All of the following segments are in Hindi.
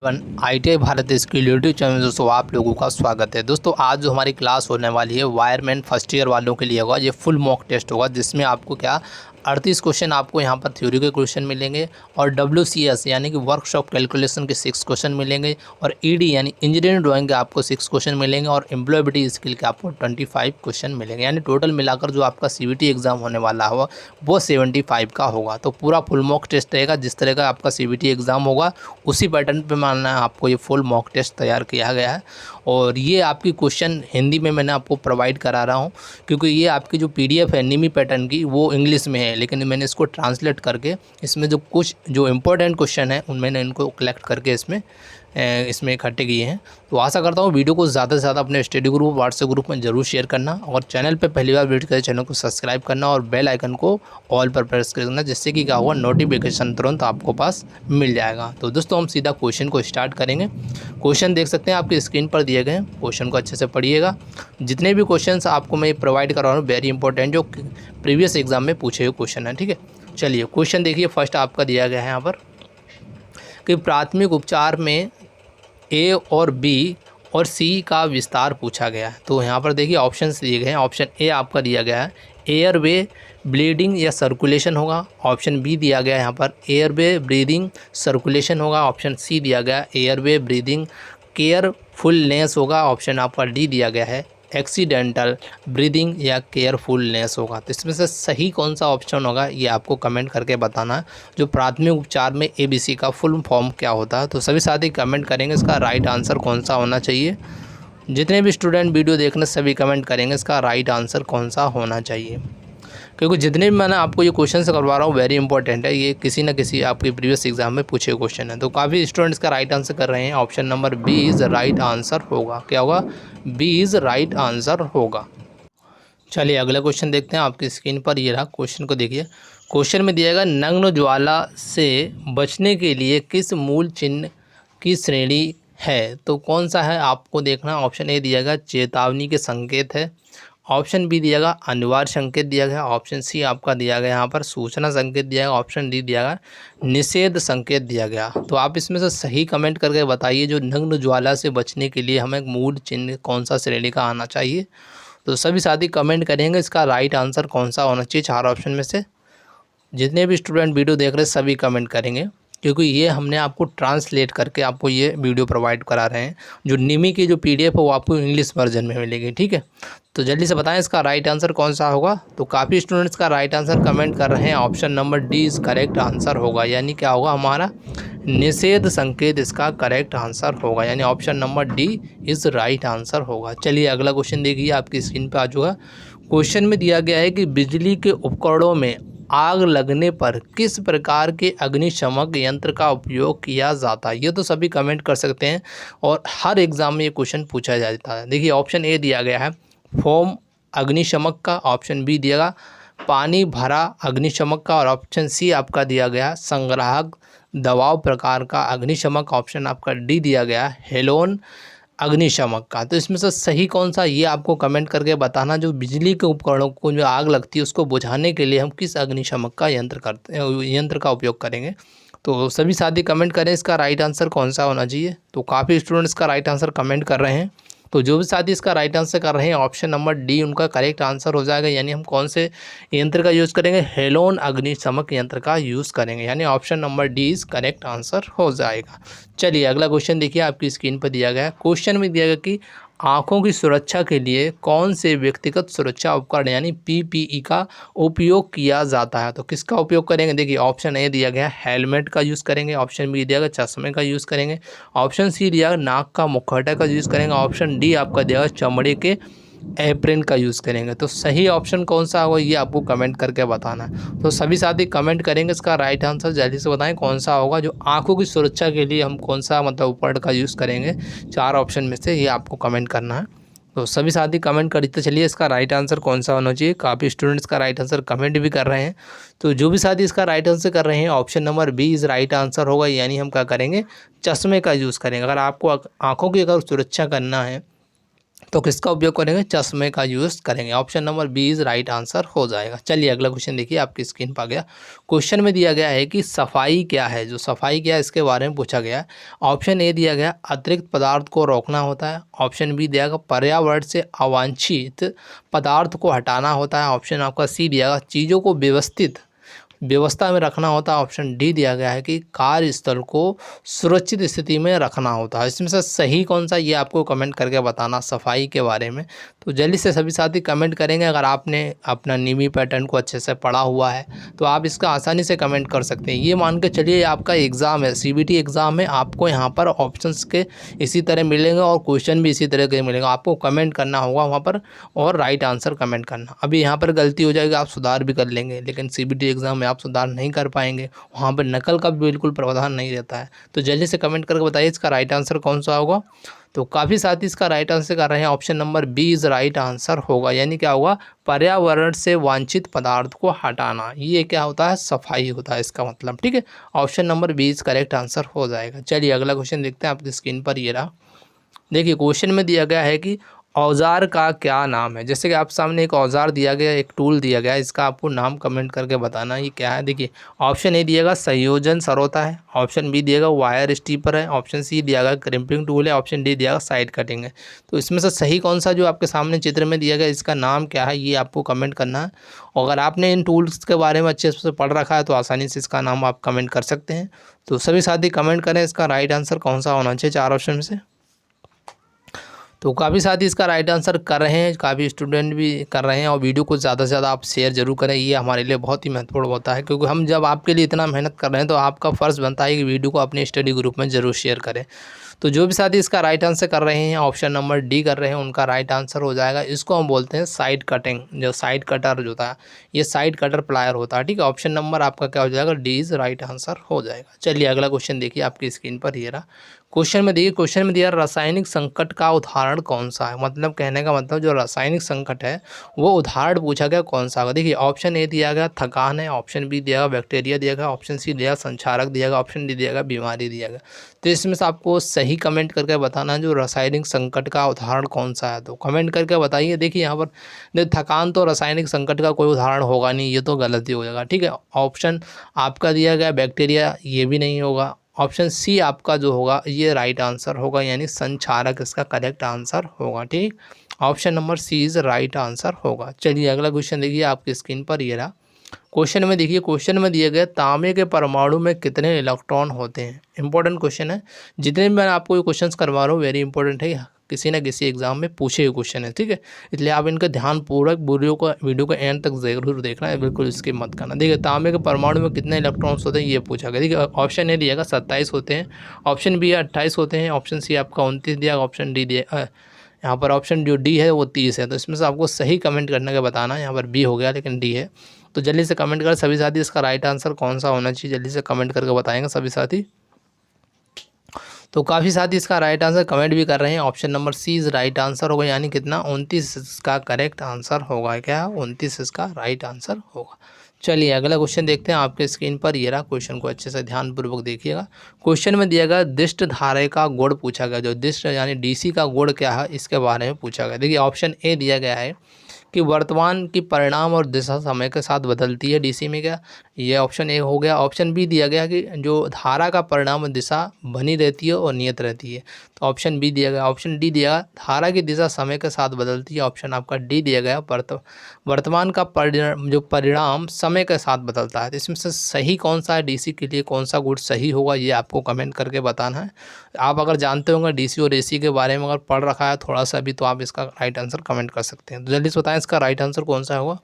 ITI Bharat skill YouTube channel दोस्तों आप लोगों का स्वागत है। दोस्तों आज जो हमारी क्लास होने वाली है वायरमैन फर्स्ट ईयर वालों के लिए होगा। ये फुल मॉक टेस्ट होगा जिसमें आपको क्या 38 क्वेश्चन आपको यहाँ पर थ्योरी के क्वेश्चन मिलेंगे और WCS यानी कि वर्कशॉप कैलकुलेशन के 6 क्वेश्चन मिलेंगे और ED यानी इंजीनियरिंग ड्राइंग के आपको 6 क्वेश्चन मिलेंगे और एम्प्लॉयबिलिटी स्किल के आपको 25 क्वेश्चन मिलेंगे। यानी टोटल मिलाकर जो आपका CBT एग्जाम होने वाला होगा वो 75 का होगा। तो पूरा फुल मॉक टेस्ट रहेगा। जिस तरह का आपका CBT एग्ज़ाम होगा उसी पैटर्न पे मानना है आपको ये फुल मॉक टेस्ट तैयार किया गया है। और ये आपकी क्वेश्चन हिंदी में मैंने आपको प्रोवाइड करा रहा हूँ क्योंकि ये आपकी जो PDF है निमी पैटर्न की वो इंग्लिश में है, लेकिन मैंने इसको ट्रांसलेट करके इसमें जो कुछ जो इम्पोर्टेंट क्वेश्चन है उनमें मैंने इनको कलेक्ट करके इसमें इकट्ठे किए हैं। तो आशा करता हूँ वीडियो को ज़्यादा से ज़्यादा अपने स्टडी ग्रुप व्हाट्सएप ग्रुप में ज़रूर शेयर करना और चैनल पे पहली बार विजिट करें चैनल को सब्सक्राइब करना और बेल आइकन को ऑल पर प्रेस करना, जिससे कि क्या होगा नोटिफिकेशन तुरंत आपको पास मिल जाएगा। तो दोस्तों हम सीधा क्वेश्चन को स्टार्ट करेंगे। क्वेश्चन देख सकते हैं आपकी स्क्रीन पर दिए गए हैं। क्वेश्चन को अच्छे से पढ़िएगा। जितने भी क्वेश्चन आपको मैं प्रोवाइड कर रहा हूँ वेरी इंपॉर्टेंट जो प्रीवियस एग्जाम में पूछे हुए क्वेश्चन है। ठीक है, चलिए क्वेश्चन देखिए। फर्स्ट आपका दिया गया है यहाँ पर कि प्राथमिक उपचार में A और B और C का विस्तार पूछा गया है। तो यहाँ पर देखिए ऑप्शंस दिए गए हैं। ऑप्शन A आपका दिया गया है एयरवे ब्लीडिंग या सर्कुलेशन होगा। ऑप्शन B दिया गया है यहाँ पर एयरवे ब्रीदिंग सर्कुलेशन होगा। ऑप्शन C दिया गया है एयरवे ब्रीदिंग केयरफुलनेस होगा। ऑप्शन आपका D दिया गया है एक्सीडेंटल ब्रीदिंग या केयरफुलनेस होगा। तो इसमें से सही कौन सा ऑप्शन होगा ये आपको कमेंट करके बताना है। जो प्राथमिक उपचार में ABC का फुल फॉर्म क्या होता है, तो सभी साथी कमेंट करेंगे इसका राइट आंसर कौन सा होना चाहिए। जितने भी स्टूडेंट वीडियो देखने सभी कमेंट करेंगे इसका राइट आंसर कौन सा होना चाहिए, क्योंकि जितने भी मैंने आपको ये क्वेश्चन से करवा रहा हूँ वेरी इंपॉर्टेंट है। ये किसी न किसी आपके प्रीवियस एग्जाम में पूछे हुए क्वेश्चन है। तो काफ़ी स्टूडेंट्स का राइट आंसर कर रहे हैं। Option number B is right answer होगा। क्या होगा? B इज़ राइट आंसर होगा। चलिए अगला क्वेश्चन देखते हैं। आपकी स्क्रीन पर ये रहा। क्वेश्चन को देखिए। क्वेश्चन में दिया गया नग्न ज्वाला से बचने के लिए किस मूल चिन्ह की श्रेणी है। तो कौन सा है आपको देखना। ऑप्शन A दिया गया चेतावनी के संकेत है। ऑप्शन B दिया गया अनिवार्य संकेत दिया गया। ऑप्शन C आपका दिया गया यहाँ पर सूचना संकेत दिया गया। ऑप्शन D दिया गया निषेध संकेत दिया गया। तो आप इसमें से सही कमेंट करके बताइए जो नग्न ज्वाला से बचने के लिए हमें मूल चिन्ह कौन सा श्रेणी का आना चाहिए। तो सभी साथी कमेंट करेंगे इसका राइट आंसर कौन सा होना चाहिए। 4 ऑप्शन में से जितने भी स्टूडेंट वीडियो देख रहे हैं सभी कमेंट करेंगे, क्योंकि ये हमने आपको ट्रांसलेट करके आपको ये वीडियो प्रोवाइड करा रहे हैं। जो निमी की जो PDF है वो आपको इंग्लिश वर्जन में मिलेगी। ठीक है, तो जल्दी से बताएं इसका राइट आंसर कौन सा होगा। तो काफ़ी स्टूडेंट्स का राइट आंसर कमेंट कर रहे हैं। Option number D is correct answer होगा। यानी क्या होगा हमारा निषेध संकेत इसका करेक्ट आंसर होगा। यानी option number D is right answer होगा। चलिए अगला क्वेश्चन देखिए। आपकी स्क्रीन पर आ चुका। क्वेश्चन में दिया गया है कि बिजली के उपकरणों में आग लगने पर किस प्रकार के अग्निशमक यंत्र का उपयोग किया जाता है। ये तो सभी कमेंट कर सकते हैं और हर एग्ज़ाम में ये क्वेश्चन पूछा जाता है। देखिए ऑप्शन A दिया गया है फोम अग्निशमक का। ऑप्शन B दिया गया पानी भरा अग्निशमक का और ऑप्शन C आपका दिया गया संग्राहक दबाव प्रकार का अग्निशमक। ऑप्शन आपका D दिया गया हेलोन अग्निशमक का। तो इसमें से सही कौन सा ये आपको कमेंट करके बताना। जो बिजली के उपकरणों को जो आग लगती है उसको बुझाने के लिए हम किस अग्निशमक का यंत्र का उपयोग करेंगे। तो सभी साथी कमेंट करें इसका राइट आंसर कौन सा होना चाहिए। तो काफ़ी स्टूडेंट्स का राइट आंसर कमेंट कर रहे हैं। तो जो भी साथी इसका राइट आंसर कर रहे हैं ऑप्शन नंबर D उनका करेक्ट आंसर हो जाएगा। यानी हम कौन से यंत्र का यूज़ करेंगे, हेलोन अग्निशमक यंत्र का यूज़ करेंगे। यानी option number D is correct answer हो जाएगा। चलिए अगला क्वेश्चन देखिए। आपकी स्क्रीन पर दिया गया है। क्वेश्चन में दिया गया कि आँखों की सुरक्षा के लिए कौन से व्यक्तिगत सुरक्षा उपकरण यानी PPE का उपयोग किया जाता है। तो किसका उपयोग करेंगे। देखिए ऑप्शन A दिया गया हेलमेट का यूज़ करेंगे। ऑप्शन B दिया गया चश्मे का यूज़ करेंगे। ऑप्शन C दिया गया नाक का मुखौटा का यूज़ करेंगे। ऑप्शन D आपका दिया गया चमड़े के एप्रिन का यूज़ करेंगे। तो सही ऑप्शन कौन सा होगा ये आपको कमेंट करके बताना है। तो सभी साथी कमेंट करेंगे इसका राइट आंसर जल्दी से बताएं कौन सा होगा। जो आंखों की सुरक्षा के लिए हम कौन सा उपकरण का यूज़ करेंगे। 4 ऑप्शन में से ये आपको कमेंट करना है। तो सभी साथी कमेंट करते चलिए इसका राइट आंसर कौन सा होना चाहिए। काफ़ी स्टूडेंट्स का राइट आंसर कमेंट भी कर रहे हैं। तो जो भी साथी इसका राइट आंसर कर रहे हैं option number B is right answer होगा। यानी हम क्या करेंगे चश्मे का यूज़ करेंगे। अगर आपको आँखों की अगर सुरक्षा करना है तो किसका उपयोग करेंगे, चश्मे का यूज़ करेंगे। Option number B is right answer हो जाएगा। चलिए अगला क्वेश्चन देखिए, आपकी स्क्रीन पर आ गया। क्वेश्चन में दिया गया है कि सफाई क्या है, जो सफाई क्या है इसके बारे में पूछा गया है। ऑप्शन ए दिया गया अतिरिक्त पदार्थ को रोकना होता है। ऑप्शन बी दिया गया पर्यावरण से अवांछित पदार्थ को हटाना होता है। ऑप्शन आपका सी दिया गया चीज़ों को व्यवस्थित व्यवस्था में रखना होता है। ऑप्शन डी दिया गया है कि कार्यस्थल को सुरक्षित स्थिति में रखना होता है। इसमें से सही कौन सा, ये आपको कमेंट करके बताना सफाई के बारे में। तो जल्दी से सभी साथी कमेंट करेंगे। अगर आपने अपना नीमी पैटर्न को अच्छे से पढ़ा हुआ है तो आप इसका आसानी से कमेंट कर सकते हैं। ये मान के चलिए आपका एग्ज़ाम है, सीबीटी एग्ज़ाम है, आपको यहाँ पर ऑप्शंस के इसी तरह मिलेंगे और क्वेश्चन भी इसी तरह के मिलेंगे। आपको कमेंट करना होगा वहाँ पर और राइट आंसर कमेंट करना। अभी यहाँ पर गलती हो जाएगी, आप सुधार भी कर लेंगे, लेकिन सीबीटी एग्ज़ाम में आप सुधार नहीं कर पाएंगे। वहाँ पर नकल का भी बिल्कुल प्रावधान नहीं रहता है। तो जल्दी से कमेंट करके बताइए इसका राइट आंसर कौन सा होगा। तो काफ़ी साथी इसका राइट आंसर कर रहे हैं। Option number B is right answer होगा, यानी क्या होगा, पर्यावरण से वांछित पदार्थ को हटाना। ये क्या होता है, सफाई होता है इसका मतलब। ठीक है, option number B is correct answer हो जाएगा। चलिए अगला क्वेश्चन देखते हैं, आपकी स्क्रीन पर ये रहा। देखिए क्वेश्चन में दिया गया है कि औज़ार का क्या नाम है। जैसे कि आप सामने एक औज़ार दिया गया, एक टूल दिया गया, इसका आपको नाम कमेंट करके बताना ये क्या है। देखिए ऑप्शन ए दिएगा संयोजन सरोता है। ऑप्शन बी दिएगा वायर स्टीपर है। ऑप्शन सी दिया क्रिम्पिंग टूल है। ऑप्शन डी दिया साइड कटिंग है। तो इसमें से सही कौन सा जो आपके सामने चित्र में दिया गया, इसका नाम क्या है, ये आपको कमेंट करना है। और अगर आपने इन टूल्स के बारे में अच्छे से पढ़ रखा है तो आसानी से इसका नाम आप कमेंट कर सकते हैं। तो सभी साथी कमेंट करें इसका राइट आंसर कौन सा होना चाहिए चार ऑप्शन में से। तो काफ़ी साथी इसका राइट आंसर कर रहे हैं, काफ़ी स्टूडेंट भी कर रहे हैं। और वीडियो को ज़्यादा से ज़्यादा आप शेयर जरूर करें, ये हमारे लिए बहुत ही महत्वपूर्ण होता है, क्योंकि हम जब आपके लिए इतना मेहनत कर रहे हैं तो आपका फ़र्ज़ बनता है कि वीडियो को अपने स्टडी ग्रुप में ज़रूर शेयर करें। तो जो भी साथी इसका राइट आंसर कर रहे हैं, ऑप्शन नंबर डी कर रहे हैं, उनका राइट आंसर हो जाएगा। इसको हम बोलते हैं साइड कटिंग। जो साइड कटर जो होता है, ये साइड कटर प्लायर होता है। ठीक है, ऑप्शन नंबर आपका क्या हो जाएगा, डी इज़ राइट आंसर हो जाएगा। चलिए अगला क्वेश्चन देखिए, आपकी स्क्रीन पर ये रहा। क्वेश्चन में देखिए, क्वेश्चन में दिया रासायनिक संकट का उदाहरण कौन सा है। मतलब कहने का मतलब जो रासायनिक संकट है वो उदाहरण पूछा गया कौन सा होगा। देखिए ऑप्शन ए दिया गया थकान है। ऑप्शन बी दिया गया बैक्टीरिया दिया गया। ऑप्शन सी दिया संक्षारक दिया गया। ऑप्शन डी दिया गया बीमारी दिया गया। तो इसमें से आपको सही कमेंट करके बताना है जो रासायनिक संकट का उदाहरण कौन सा है। तो कमेंट करके बताइए। देखिए यहाँ पर थकान तो रासायनिक संकट का कोई उदाहरण होगा नहीं, ये तो गलती हो जाएगा। ठीक है, ऑप्शन आपका दिया गया बैक्टीरिया, ये भी नहीं होगा। ऑप्शन सी आपका जो होगा ये राइट आंसर होगा, यानी संक्षारक इसका करेक्ट आंसर होगा। ठीक, option number C is right answer होगा। चलिए अगला क्वेश्चन देखिए, आपकी स्क्रीन पर ये रहा। क्वेश्चन में देखिए, क्वेश्चन में दिए गए तांबे के परमाणु में कितने इलेक्ट्रॉन होते हैं। इंपॉर्टेंट क्वेश्चन है, जितने भी मैं आपको ये क्वेश्चन करवा रहा हूँ वेरी इंपॉर्टेंट है, किसी न किसी एग्जाम में पूछे हुए क्वेश्चन है। ठीक है, इसलिए आप इनका ध्यानपूर्वक वीडियो को एंड तक जरूर देखना है, बिल्कुल इसकी मत करना। देखिए तांबे के परमाणु में कितने इलेक्ट्रॉन्स होते हैं ये पूछा गया। देखिए ऑप्शन ए दिएगा 27 होते हैं। ऑप्शन बी 28 होते हैं। ऑप्शन सी आपका 29 दिया। ऑप्शन डी दिया, यहाँ पर ऑप्शन जो डी है वो 30 है। तो इसमें से आपको सही कमेंट करने का बताना है। यहाँ पर बी हो गया लेकिन डी है। तो जल्दी से कमेंट कर सभी साथी, इसका राइट आंसर कौन सा होना चाहिए जल्दी से कमेंट करके बताएंगे सभी साथी। तो काफ़ी साथी इसका राइट आंसर कमेंट भी कर रहे हैं। Option number C is right answer होगा, यानी कितना 29 इसका करेक्ट आंसर होगा। क्या 29 इसका राइट आंसर होगा। चलिए अगला क्वेश्चन देखते हैं, आपके स्क्रीन पर ये रहा। क्वेश्चन को अच्छे से ध्यानपूर्वक देखिएगा। क्वेश्चन में दिया गया दिष्ट धारे का गुण पूछा गया। जो दिष्ट यानी डीसी का गुण क्या है इसके बारे में पूछा गया। देखिए ऑप्शन ए दिया गया है कि वर्तमान की परिणाम और दिशा समय के साथ बदलती है डीसी में, क्या ये ऑप्शन ए हो गया। ऑप्शन बी दिया गया कि जो धारा का परिणाम और दिशा बनी रहती है और नियत रहती है, तो ऑप्शन बी दिया गया। ऑप्शन डी दिया धारा की दिशा समय के साथ बदलती है। ऑप्शन आपका डी दिया गया वर्तमान का परिणाम समय के साथ बदलता है। तो इसमें से सही कौन सा है, डीसी के लिए कौन सा गुण सही होगा ये आपको कमेंट करके बताना है। आप अगर जानते होंगे डीसी और एसी के बारे में, अगर पढ़ रखा है थोड़ा सा भी, तो आप इसका राइट आंसर कमेंट कर सकते हैं। तो जल्दी से बताएं इसका राइट आंसर कौन सा होगा।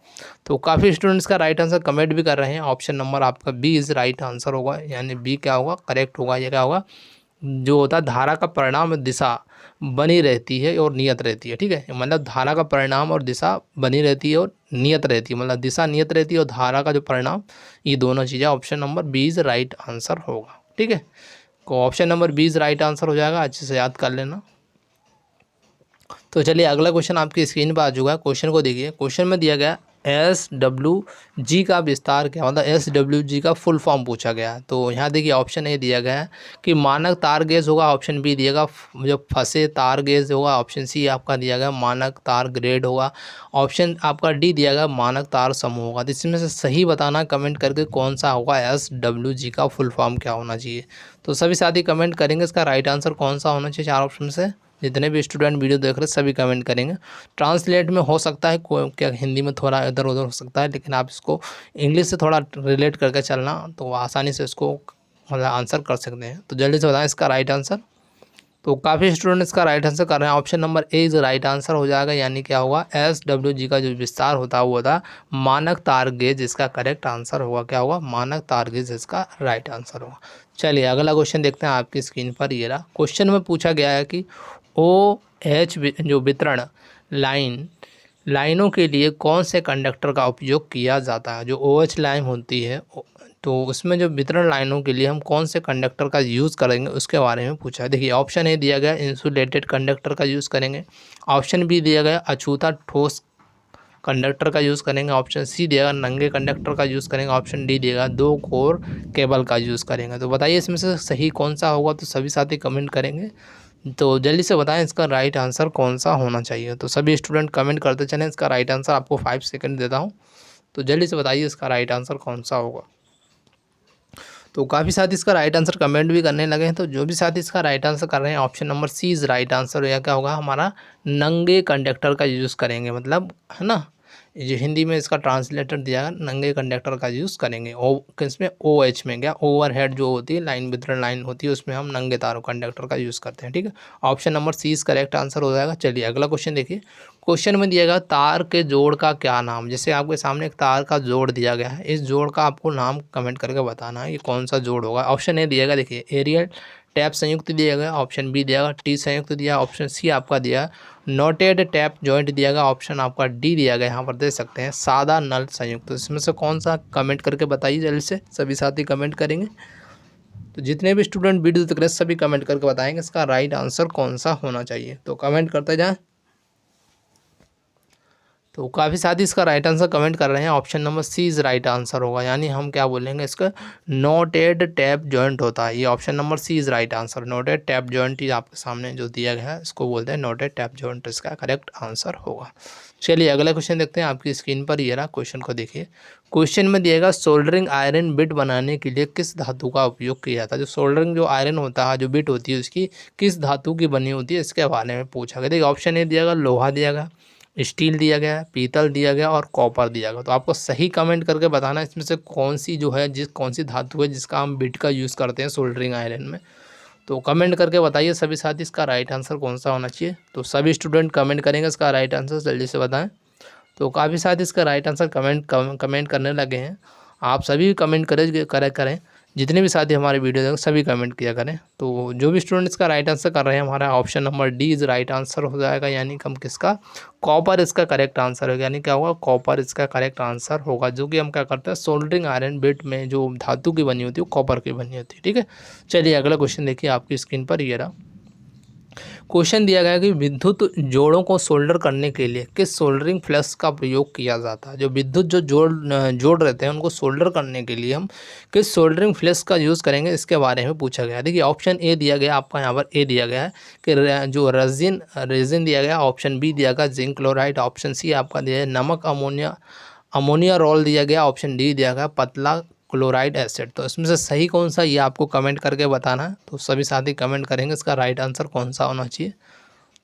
तो काफ़ी स्टूडेंट्स का राइट आंसर कमेंट भी कर रहे हैं। ऑप्शन नंबर आपका बी इज़ राइट आंसर होगा, यानी बी क्या होगा, करेक्ट होगा। ये क्या होगा, जो होता है धारा का परिणाम दिशा बनी रहती है और नियत रहती है। ठीक है, मतलब धारा का परिणाम और दिशा बनी रहती है और नियत रहती है, मतलब दिशा नियत रहती है और धारा का जो परिणाम, ये दोनों चीज़ें। Option number B is right answer होगा। ठीक है, तो ऑप्शन नंबर 20 राइट आंसर हो जाएगा, अच्छे से याद कर लेना। तो चलिए अगला क्वेश्चन आपकी स्क्रीन पर आ चुका है। क्वेश्चन को देखिए। क्वेश्चन में दिया गया SWG का विस्तार क्या मतलब SWG का फुल फॉर्म पूछा गया है। तो यहाँ देखिए ऑप्शन ए दिया गया है कि मानक तार गेज होगा, ऑप्शन बी दिएगा जो फंसे तार गेज होगा, ऑप्शन सी आपका दिया गया मानक तार ग्रेड होगा, ऑप्शन आपका डी दिया गया मानक तार समूह होगा। तो इसमें से सही बताना कमेंट करके कौन सा होगा, SWG का फुल फॉर्म क्या होना चाहिए। तो सभी साथी कमेंट करेंगे इसका राइट आंसर कौन सा होना चाहिए चार ऑप्शन से। जितने भी स्टूडेंट वीडियो देख रहे हैं सभी कमेंट करेंगे। ट्रांसलेट में हो सकता है क्या हिंदी में थोड़ा इधर उधर हो सकता है, लेकिन आप इसको इंग्लिश से थोड़ा रिलेट करके चलना तो आसानी से इसको मतलब आंसर कर सकते हैं। तो जल्दी से बताएं इसका राइट आंसर। तो काफ़ी स्टूडेंट इसका राइट आंसर कर रहे हैं, option number A is right answer हो जाएगा। यानी क्या होगा, SWG का जो विस्तार होता है वो होता है मानक तार गेज, इसका करेक्ट आंसर होगा क्या होगा, मानक तार गेज इसका राइट आंसर होगा। चलिए अगला क्वेश्चन देखते हैं आपकी स्क्रीन पर। ये रहा क्वेश्चन में पूछा गया है कि OH जो वितरण लाइनों के लिए कौन से कंडक्टर का उपयोग किया जाता है। जो OH लाइन होती है तो उसमें जो वितरण लाइनों के लिए हम कौन से कंडक्टर का यूज़ करेंगे उसके बारे में पूछा है। देखिए ऑप्शन ए दिया गया इंसुलेटेड कंडक्टर का यूज़ करेंगे, ऑप्शन बी दिया गया अछूता ठोस कंडक्टर का यूज़ करेंगे, ऑप्शन सी दिएगा नंगे कंडक्टर का यूज़ करेंगे, ऑप्शन डी दिएगा 2 कोर केबल का यूज़ करेंगे। तो बताइए इसमें से सही कौन सा होगा। तो सभी साथी कमेंट करेंगे, तो जल्दी से बताएं इसका राइट आंसर कौन सा होना चाहिए। तो सभी स्टूडेंट कमेंट करते चलें, इसका राइट आंसर आपको 5 सेकंड देता हूं। तो जल्दी से बताइए इसका राइट आंसर कौन सा होगा। तो काफ़ी साथी इसका राइट आंसर कमेंट भी करने लगे हैं। तो जो भी साथी इसका राइट आंसर कर रहे हैं option number C is right answer. या क्या होगा हमारा नंगे कंडक्टर का यूज़ करेंगे, मतलब है ना, जो हिंदी में इसका ट्रांसलेटर दिया है नंगे कंडक्टर का यूज़ करेंगे। किसमें OH में क्या ओवरहेड जो होती है लाइन वितरण लाइन होती है उसमें हम नंगे तारों कंडक्टर का यूज़ करते हैं। ठीक है, ऑप्शन नंबर सी इस करेक्ट आंसर हो जाएगा। चलिए अगला क्वेश्चन देखिए। क्वेश्चन में दिया गया तार के जोड़ का क्या नाम। जैसे आपके सामने एक तार का जोड़ दिया गया है, इस जोड़ का आपको नाम कमेंट करके बताना है ये कौन सा जोड़ होगा। ऑप्शन ए दिया गया देखिए एरियल टैप संयुक्त दिया गया, ऑप्शन बी दिया गया टी संयुक्त दिया, ऑप्शन सी आपका दिया नोटेड टैप जॉइंट दिया गया, ऑप्शन आपका डी दिया गया यहाँ पर दे सकते हैं सादा नल संयुक्त। तो इसमें से कौन सा कमेंट करके बताइए जल्दी से, सभी साथी कमेंट करेंगे। तो जितने भी स्टूडेंट वीडियो देख रहे हैं सभी कमेंट करके बताएंगे इसका राइट आंसर कौन सा होना चाहिए। तो कमेंट करते जाएं। तो काफ़ी साथी इसका राइट आंसर कमेंट कर रहे हैं, option number C is right answer होगा। यानी हम क्या बोलेंगे इसका नोटेड टैप जॉइंट होता है, ये option number C is right answer. Knotted tap joint ही आपके सामने जो दिया गया है इसको बोलते हैं नोटेड टैप जॉइंट, इसका करेक्ट आंसर होगा। चलिए अगला क्वेश्चन देखते हैं आपकी स्क्रीन पर। ये रहा क्वेश्चन को देखिए। क्वेश्चन में दिएगा सोल्डरिंग आयरन बिट बनाने के लिए किस धातु का उपयोग किया जाता है। जो सोल्डरिंग जो आयरन होता है जो बिट होती है उसकी किस धातु की बनी होती है इसके बारे में पूछा गया। देखिए ऑप्शन ए दिया गया लोहा दिया गया, स्टील दिया गया है, पीतल दिया गया और कॉपर दिया गया। तो आपको सही कमेंट करके बताना है इसमें से कौन सी जो है कौन सी धातु है जिसका हम बिट का यूज़ करते हैं सोल्डरिंग आयरन में। तो कमेंट करके बताइए सभी साथी इसका राइट आंसर कौन सा होना चाहिए। तो सभी स्टूडेंट कमेंट करेंगे इसका राइट आंसर, जल्दी से बताएं। तो काफ़ी साथी इसका राइट आंसर कमेंट करने लगे हैं। आप सभी कमेंट करें जितने भी साथी हमारे वीडियो देखें सभी कमेंट किया करें। तो जो भी स्टूडेंट इसका राइट आंसर कर रहे हैं हमारा option number D is right answer हो जाएगा। यानी कि हम किसका कॉपर इसका करेक्ट आंसर होगा। यानी क्या होगा कॉपर इसका करेक्ट आंसर होगा, जो कि हम क्या करते हैं सोल्डरिंग आयरन बिट में जो धातु की बनी होती है वो कॉपर की बनी होती है। ठीक है, चलिए अगला क्वेश्चन देखिए आपकी स्क्रीन पर। ये रहा क्वेश्चन दिया गया कि विद्युत जोड़ों को सोल्डर करने के लिए किस सोल्डरिंग फ्लक्स का प्रयोग किया जाता है। जो विद्युत जो जोड़ रहते हैं उनको सोल्डर करने के लिए हम किस सोल्डरिंग फ्लक्स का यूज़ करेंगे इसके बारे में पूछा गया। देखिए ऑप्शन ए दिया गया आपका यहाँ पर ए दिया गया है कि जो रेजिन दिया गया, ऑप्शन बी दिया गया जिंक क्लोराइड, ऑप्शन सी आपका दिया है नमक अमोनिया रोल दिया गया, ऑप्शन डी दिया गया पतला क्लोराइड एसिड। तो इसमें से सही कौन सा ये आपको कमेंट करके बताना है। तो सभी साथी कमेंट करेंगे इसका राइट आंसर कौन सा होना चाहिए।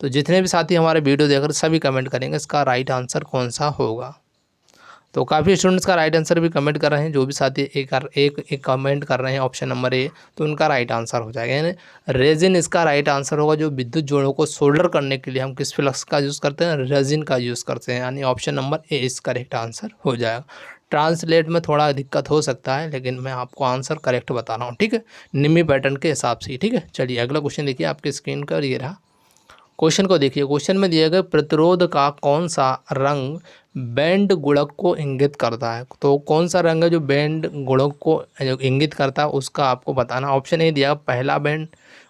तो जितने भी साथी हमारे वीडियो देख रहे सभी कमेंट करेंगे इसका राइट आंसर कौन सा होगा। तो काफ़ी स्टूडेंट्स का राइट आंसर भी कमेंट कर रहे हैं। जो भी साथी एक कमेंट कर रहे हैं ऑप्शन नंबर ए तो उनका राइट आंसर हो जाएगा। यानी रेजिन इसका राइट आंसर होगा। जो विद्युत जोड़ों को सोल्डर करने के लिए हम किस फ्लक्स का यूज़ करते हैं, रेजिन का यूज़ करते हैं। यानी ऑप्शन नंबर ए इस करेक्ट आंसर हो जाएगा। ट्रांसलेट में थोड़ा दिक्कत हो सकता है लेकिन मैं आपको आंसर करेक्ट बता रहा हूँ, ठीक है, निम्मी पैटर्न के हिसाब से। ठीक है, चलिए अगला क्वेश्चन देखिए आपकी स्क्रीन पर। ये रहा क्वेश्चन को देखिए। क्वेश्चन में दिया गया प्रतिरोध का कौन सा रंग बैंड गुणक को इंगित करता है। तो कौन सा रंग है जो बैंड गुणक को इंगित करता है उसका आपको बताना। ऑप्शन ए दिया पहला बैंड,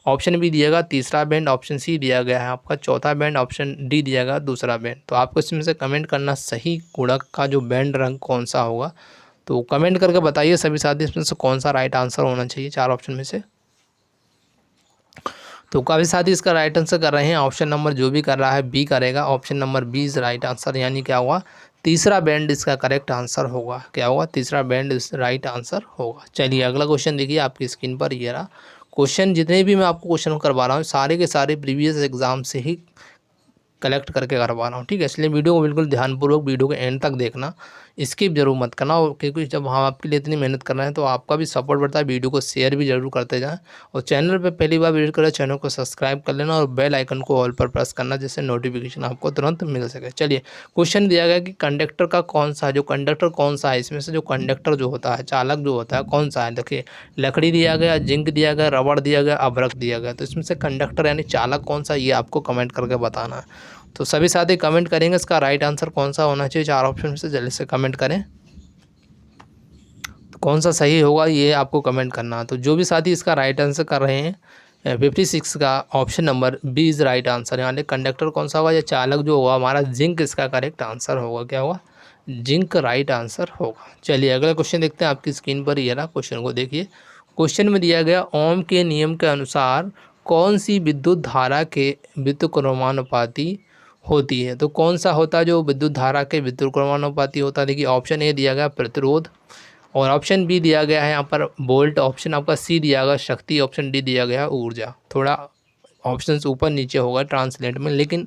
ऑप्शन बी दिया गया तीसरा बैंड, ऑप्शन सी दिया गया है आपका चौथा बैंड, ऑप्शन डी दिया गया दूसरा बैंड। तो आपको इसमें से कमेंट करना सही गुणक का जो बैंड रंग कौन सा होगा। तो कमेंट करके बताइए सभी साथी इसमें से कौन सा राइट आंसर होना चाहिए चार ऑप्शन में से। तो काफ़ी साथी इसका राइट आंसर कर रहे हैं, ऑप्शन नंबर जो भी कर रहा है बी करेगा, option number B is right answer, यानी क्या हुआ तीसरा बैंड इसका करेक्ट आंसर होगा। क्या होगा तीसरा बैंड इस राइट आंसर होगा। चलिए अगला क्वेश्चन देखिए आपकी स्क्रीन पर ये रहा क्वेश्चन। जितने भी मैं आपको क्वेश्चन करवा रहा हूँ सारे के सारे प्रीवियस एग्जाम से ही कलेक्ट करके करवा रहा हूँ, ठीक है। इसलिए वीडियो को बिल्कुल ध्यानपूर्वक वीडियो के एंड तक देखना, स्किप जरूर मत करना। और क्योंकि जब हम आपके लिए इतनी मेहनत कर रहे हैं तो आपका भी सपोर्ट बढ़ता है, वीडियो को शेयर भी जरूर करते जाएं। और चैनल पे पहली बार विजिट करें चैनल को सब्सक्राइब कर लेना और बेल आइकन को ऑल पर प्रेस करना, जिससे नोटिफिकेशन आपको तुरंत मिल सके। चलिए क्वेश्चन दिया गया कि कंडक्टर का कौन सा जो कंडक्टर कौन सा है, इसमें से जो कंडक्टर जो होता है चालक जो होता है कौन सा है। देखिए लकड़ी दिया गया, जिंक दिया गया, रबड़ दिया गया, अभ्रक दिया गया। तो इसमें से कंडक्टर यानी चालक कौन सा, ये आपको कमेंट करके बताना है। तो सभी साथी कमेंट करेंगे इसका राइट आंसर कौन सा होना चाहिए चार ऑप्शन में से, जल्दी से कमेंट करें। तो कौन सा सही होगा ये आपको कमेंट करना है। तो जो भी साथी इसका राइट आंसर कर रहे हैं 56 का option number B is right answer, यानी कंडक्टर कौन सा होगा या चालक जो होगा हमारा जिंक इसका करेक्ट आंसर होगा। क्या होगा जिंक राइट आंसर होगा। चलिए अगला क्वेश्चन देखते हैं आपकी स्क्रीन पर ये रहा क्वेश्चन को देखिए। क्वेश्चन में दिया गया ओम के नियम के अनुसार कौन सी विद्युत धारा के व्युत्क्रमानुपाती होती है। तो कौन सा होता है जो विद्युत धारा के व्युत्क्रमानुपाती होता है। देखिए ऑप्शन ए दिया गया प्रतिरोध, और ऑप्शन बी दिया गया है यहाँ पर वोल्ट, ऑप्शन आपका सी दिया गया शक्ति, ऑप्शन डी दिया गया ऊर्जा। थोड़ा ऑप्शन ऊपर नीचे होगा ट्रांसलेट में, लेकिन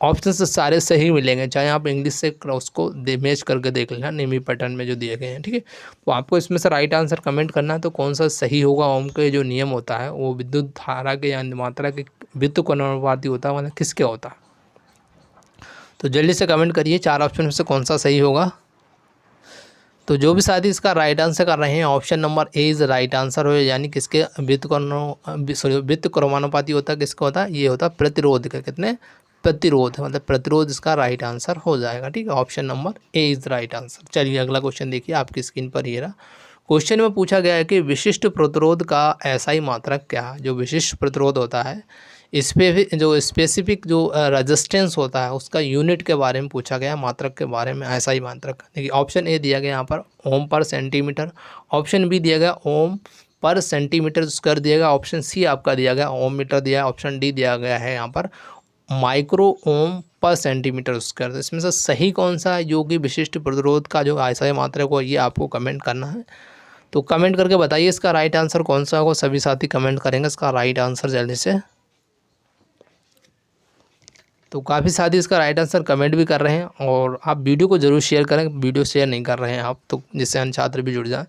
ऑप्शन से सारे सही मिलेंगे, चाहे आप इंग्लिश से उसको मैच करके देख लेना नेमी पैटर्न में जो दिए गए हैं, ठीक है। तो आपको इसमें से राइट आंसर कमेंट करना है। तो कौन सा सही होगा, ओम के जो नियम होता है वो विद्युत धारा के या मात्रा के व्युत्क्रमानुपाती होता है, मतलब किसके होता है। तो जल्दी से कमेंट करिए चार ऑप्शन में से कौन सा सही होगा। तो जो भी साथी इसका राइट आंसर कर रहे हैं option number A is right answer हो, यानी किसके व्युत्क्रमानुपाती होता है, किसका होता है ये होता है प्रतिरोध का। कितने प्रतिरोध, मतलब प्रतिरोध इसका राइट आंसर हो जाएगा, ठीक है। Option number A is right answer. चलिए अगला क्वेश्चन देखिए आपकी स्क्रीन पर ये रहा क्वेश्चन में पूछा गया है कि विशिष्ट प्रतिरोध का एसआई मात्रक क्या है। जो विशिष्ट प्रतिरोध होता है इस पे जो स्पेसिफिक जो रेजिस्टेंस होता है उसका यूनिट के बारे में पूछा गया, मात्रक के बारे में एसआई मात्रक। देखिए ऑप्शन ए दिया गया यहाँ पर ओम पर सेंटीमीटर, ऑप्शन बी दिया गया ओम पर सेंटीमीटर स्क्वायर दिया गया, ऑप्शन सी आपका दिया गया ओम मीटर दिया, ऑप्शन डी दिया गया है यहाँ पर माइक्रो ओम पर सेंटीमीटर स्क्वायर। तो इसमें से सही कौन सा है जो कि विशिष्ट प्रतिरोध का जो एसआई मात्रक हो, ये आपको कमेंट करना है। तो कमेंट करके बताइए इसका राइट आंसर कौन सा होगा। सभी साथी कमेंट करेंगे इसका राइट आंसर जल्दी से। तो काफ़ी साथी इसका राइट आंसर कमेंट भी कर रहे हैं, और आप वीडियो को ज़रूर शेयर करें, वीडियो शेयर नहीं कर रहे हैं आप तो, जिससे अन्य छात्र भी जुड़ जाएं।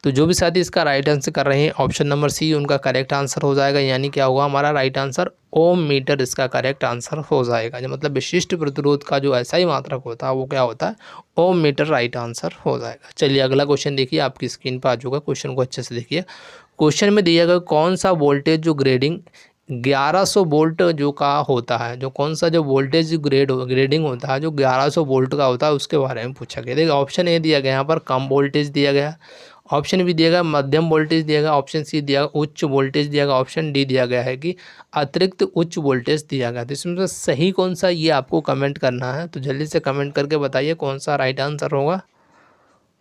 तो जो भी साथी इसका राइट आंसर कर रहे हैं ऑप्शन नंबर सी उनका करेक्ट आंसर हो जाएगा, यानी क्या होगा हमारा राइट आंसर ओम मीटर इसका करेक्ट आंसर हो जाएगा। जो मतलब विशिष्ट प्रतिरोध का जो एसआई मात्रक होता है वो क्या होता है ओम मीटर राइट आंसर हो जाएगा। चलिए अगला क्वेश्चन देखिए आपकी स्क्रीन पर आ चुका, क्वेश्चन को अच्छे से देखिए। क्वेश्चन में दिया गया कौन सा वोल्टेज जो ग्रेडिंग 1100 वोल्ट जो का होता है, जो कौन सा जो वोल्टेज ग्रेडिंग होता है जो 1100 वोल्ट का होता है उसके बारे में पूछा गया। देखिए ऑप्शन ए दिया गया यहाँ पर कम वोल्टेज दिया गया, ऑप्शन बी दिया गया मध्यम वोल्टेज दिया गया, ऑप्शन सी दिया गया उच्च वोल्टेज दिया गया, ऑप्शन डी दिया गया है कि अतिरिक्त उच्च वोल्टेज दिया गया। तो इसमें से सही कौन सा ये आपको कमेंट करना है। तो जल्दी से कमेंट करके बताइए कौन सा राइट आंसर होगा।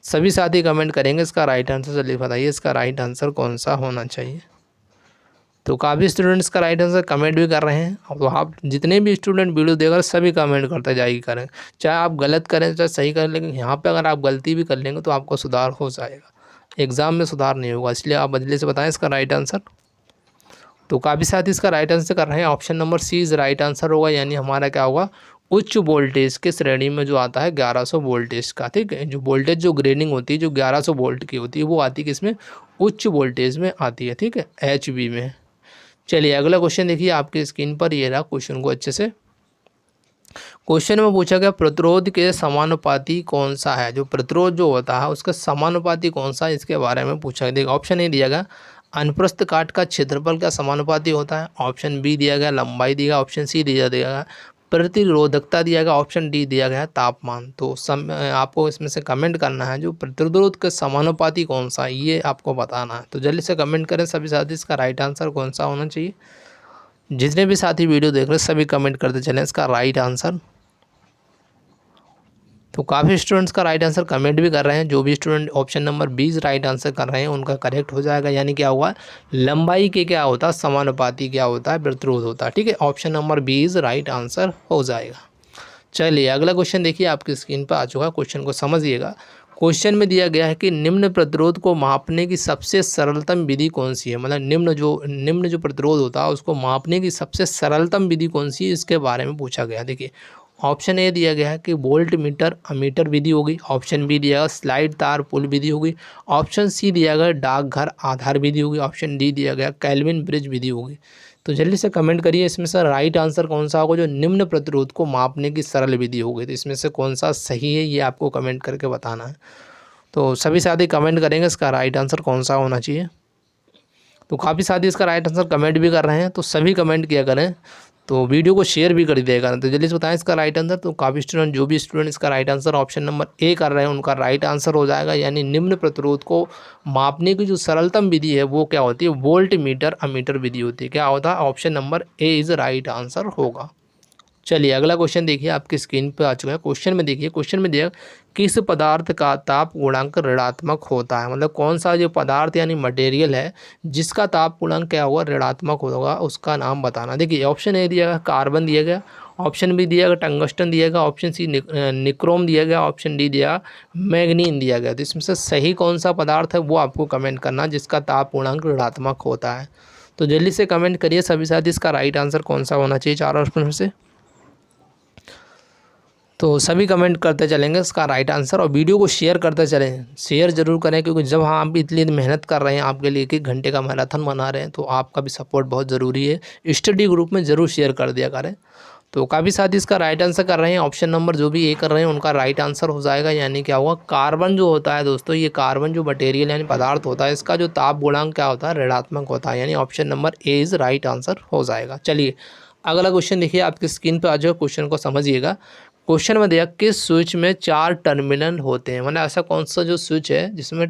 सभी साथी कमेंट करेंगे इसका राइट आंसर, जल्दी बताइए इसका राइट आंसर कौन सा होना चाहिए। तो काफ़ी स्टूडेंट्स का राइट आंसर कमेंट भी कर रहे हैं। तो आप जितने भी स्टूडेंट वीडियो देख रहे हैं सभी कमेंट करते जाइए करें, चाहे आप गलत करें चाहे सही करें, लेकिन यहाँ पे अगर आप गलती भी कर लेंगे तो आपको सुधार हो जाएगा, एग्ज़ाम में सुधार नहीं होगा। इसलिए आप बदले से बताएं इसका राइट आंसर। तो काफ़ी साथी इसका राइट आंसर कर रहे हैं option number C is right answer होगा, यानी हमारा क्या होगा उच्च वोल्टेज के श्रेणी में जो आता है 1100 वोल्टेज का, ठीक है। जो वोल्टेज जो ग्रेडिंग होती है जो 1100 वोल्ट की होती है वो आती है किसमें उच्च वोल्टेज में आती है, ठीक है HV में। चलिए अगला क्वेश्चन देखिए आपकी स्क्रीन पर ये रहा, क्वेश्चन को अच्छे से। क्वेश्चन में पूछा गया प्रतिरोध के समानुपाती कौन सा है। जो प्रतिरोध जो होता है उसका समानुपाती कौन सा है इसके बारे में पूछा गया। ऑप्शन ए दिया गया अनुप्रस्थ काट का क्षेत्रफल का समानुपाती होता है, ऑप्शन बी दिया गया लंबाई दिया गया, ऑप्शन सी दिया गया प्रतिरोधकता दिया गया, ऑप्शन डी दिया गया है तापमान। तो आपको इसमें से कमेंट करना है जो प्रतिरोध के समानुपाती कौन सा है ये आपको बताना है। तो जल्दी से कमेंट करें सभी साथी, इसका राइट आंसर कौन सा होना चाहिए। जितने भी साथी वीडियो देख रहे हैं सभी कमेंट करते चलें इसका राइट आंसर। तो काफ़ी स्टूडेंट्स का राइट आंसर कमेंट भी कर रहे हैं। जो भी student option number 20 right answer कर रहे हैं उनका करेक्ट हो जाएगा। यानी क्या हुआ, लंबाई के क्या होता है, समानुपाती क्या होता है, प्रतिरोध होता है। ठीक है, ऑप्शन नंबर 20 राइट आंसर हो जाएगा। चलिए अगला क्वेश्चन देखिए, आपकी स्क्रीन पर आ चुका है। क्वेश्चन को समझिएगा। क्वेश्चन में दिया गया है कि निम्न प्रतिरोध को मापने की सबसे सरलतम विधि कौन सी है। मतलब निम्न जो प्रतिरोध होता है उसको मापने की सबसे सरलतम विधि कौन सी है, इसके बारे में पूछा गया। देखिए ऑप्शन ए दिया गया है कि वोल्ट मीटर अमीटर विधि होगी। ऑप्शन बी दिया गया स्लाइड तार पुल विधि होगी। ऑप्शन सी दिया गया डाकघर आधार विधि होगी। ऑप्शन डी दिया गया केल्विन ब्रिज विधि होगी। तो जल्दी से कमेंट करिए इसमें से राइट आंसर कौन सा होगा जो निम्न प्रतिरोध को मापने की सरल विधि होगी। तो इसमें से कौन सा सही है ये आपको कमेंट करके बताना है। तो सभी साथी कमेंट करेंगे इसका राइट आंसर कौन सा होना चाहिए। तो काफ़ी साथी इसका राइट आंसर कमेंट भी कर रहे हैं, तो सभी कमेंट किया करें, तो वीडियो को शेयर भी कर दिएगा। तो जल्दी से बताएं इसका राइट आंसर। तो काफ़ी स्टूडेंट जो भी स्टूडेंट इसका right answer option number A कर रहे हैं उनका राइट आंसर हो जाएगा। यानी निम्न प्रतिरोध को मापने की जो सरलतम विधि है वो क्या होती है, वोल्ट मीटर अमीटर विधि होती है। क्या होता है, option number A is right answer होगा। चलिए अगला क्वेश्चन देखिए, आपकी स्क्रीन पर आ चुका है। क्वेश्चन में देखिए, क्वेश्चन में दिया किस पदार्थ का ताप गुणांक ऋणात्मक होता है। मतलब कौन सा जो पदार्थ यानी मटेरियल है जिसका ताप गुणांक क्या होगा, ऋणात्मक होगा, उसका नाम बताना। देखिए ऑप्शन ए दिया गया कार्बन दिया गया, ऑप्शन बी दिया गया टंगस्टन दिया गया, ऑप्शन सी निक्रोम दिया गया, ऑप्शन डी दिया मैग्नीन दिया गया। तो इसमें से सही कौन सा पदार्थ है वो आपको कमेंट करना जिसका ताप गुणांक ऋणात्मक होता है। तो जल्दी से कमेंट करिए सभी साथी, इसका राइट आंसर कौन सा होना चाहिए चारों ऑप्शन में से। तो सभी कमेंट करते चलेंगे इसका राइट आंसर, और वीडियो को शेयर करते चलें। शेयर जरूर करें क्योंकि जब हम भी इतनी मेहनत कर रहे हैं आपके लिए, 1 घंटे का मैराथन बना रहे हैं, तो आपका भी सपोर्ट बहुत ज़रूरी है। स्टडी ग्रुप में ज़रूर शेयर कर दिया करें। तो काफ़ी साथी इसका राइट आंसर कर रहे हैं। ऑप्शन नंबर जो भी ए कर रहे हैं उनका राइट आंसर हो जाएगा। यानी क्या होगा, कार्बन जो होता है दोस्तों, ये कार्बन जो मटेरियल यानी पदार्थ होता है इसका जो ताप गुणांक क्या होता है, ऋणात्मक होता है। यानी option number A is right answer हो जाएगा। चलिए अगला क्वेश्चन देखिए, आपकी स्क्रीन पर आ जाओ, क्वेश्चन को समझिएगा। क्वेश्चन में दिया किस स्विच में 4 टर्मिनल होते हैं। मतलब ऐसा कौन सा जो स्विच है जिसमें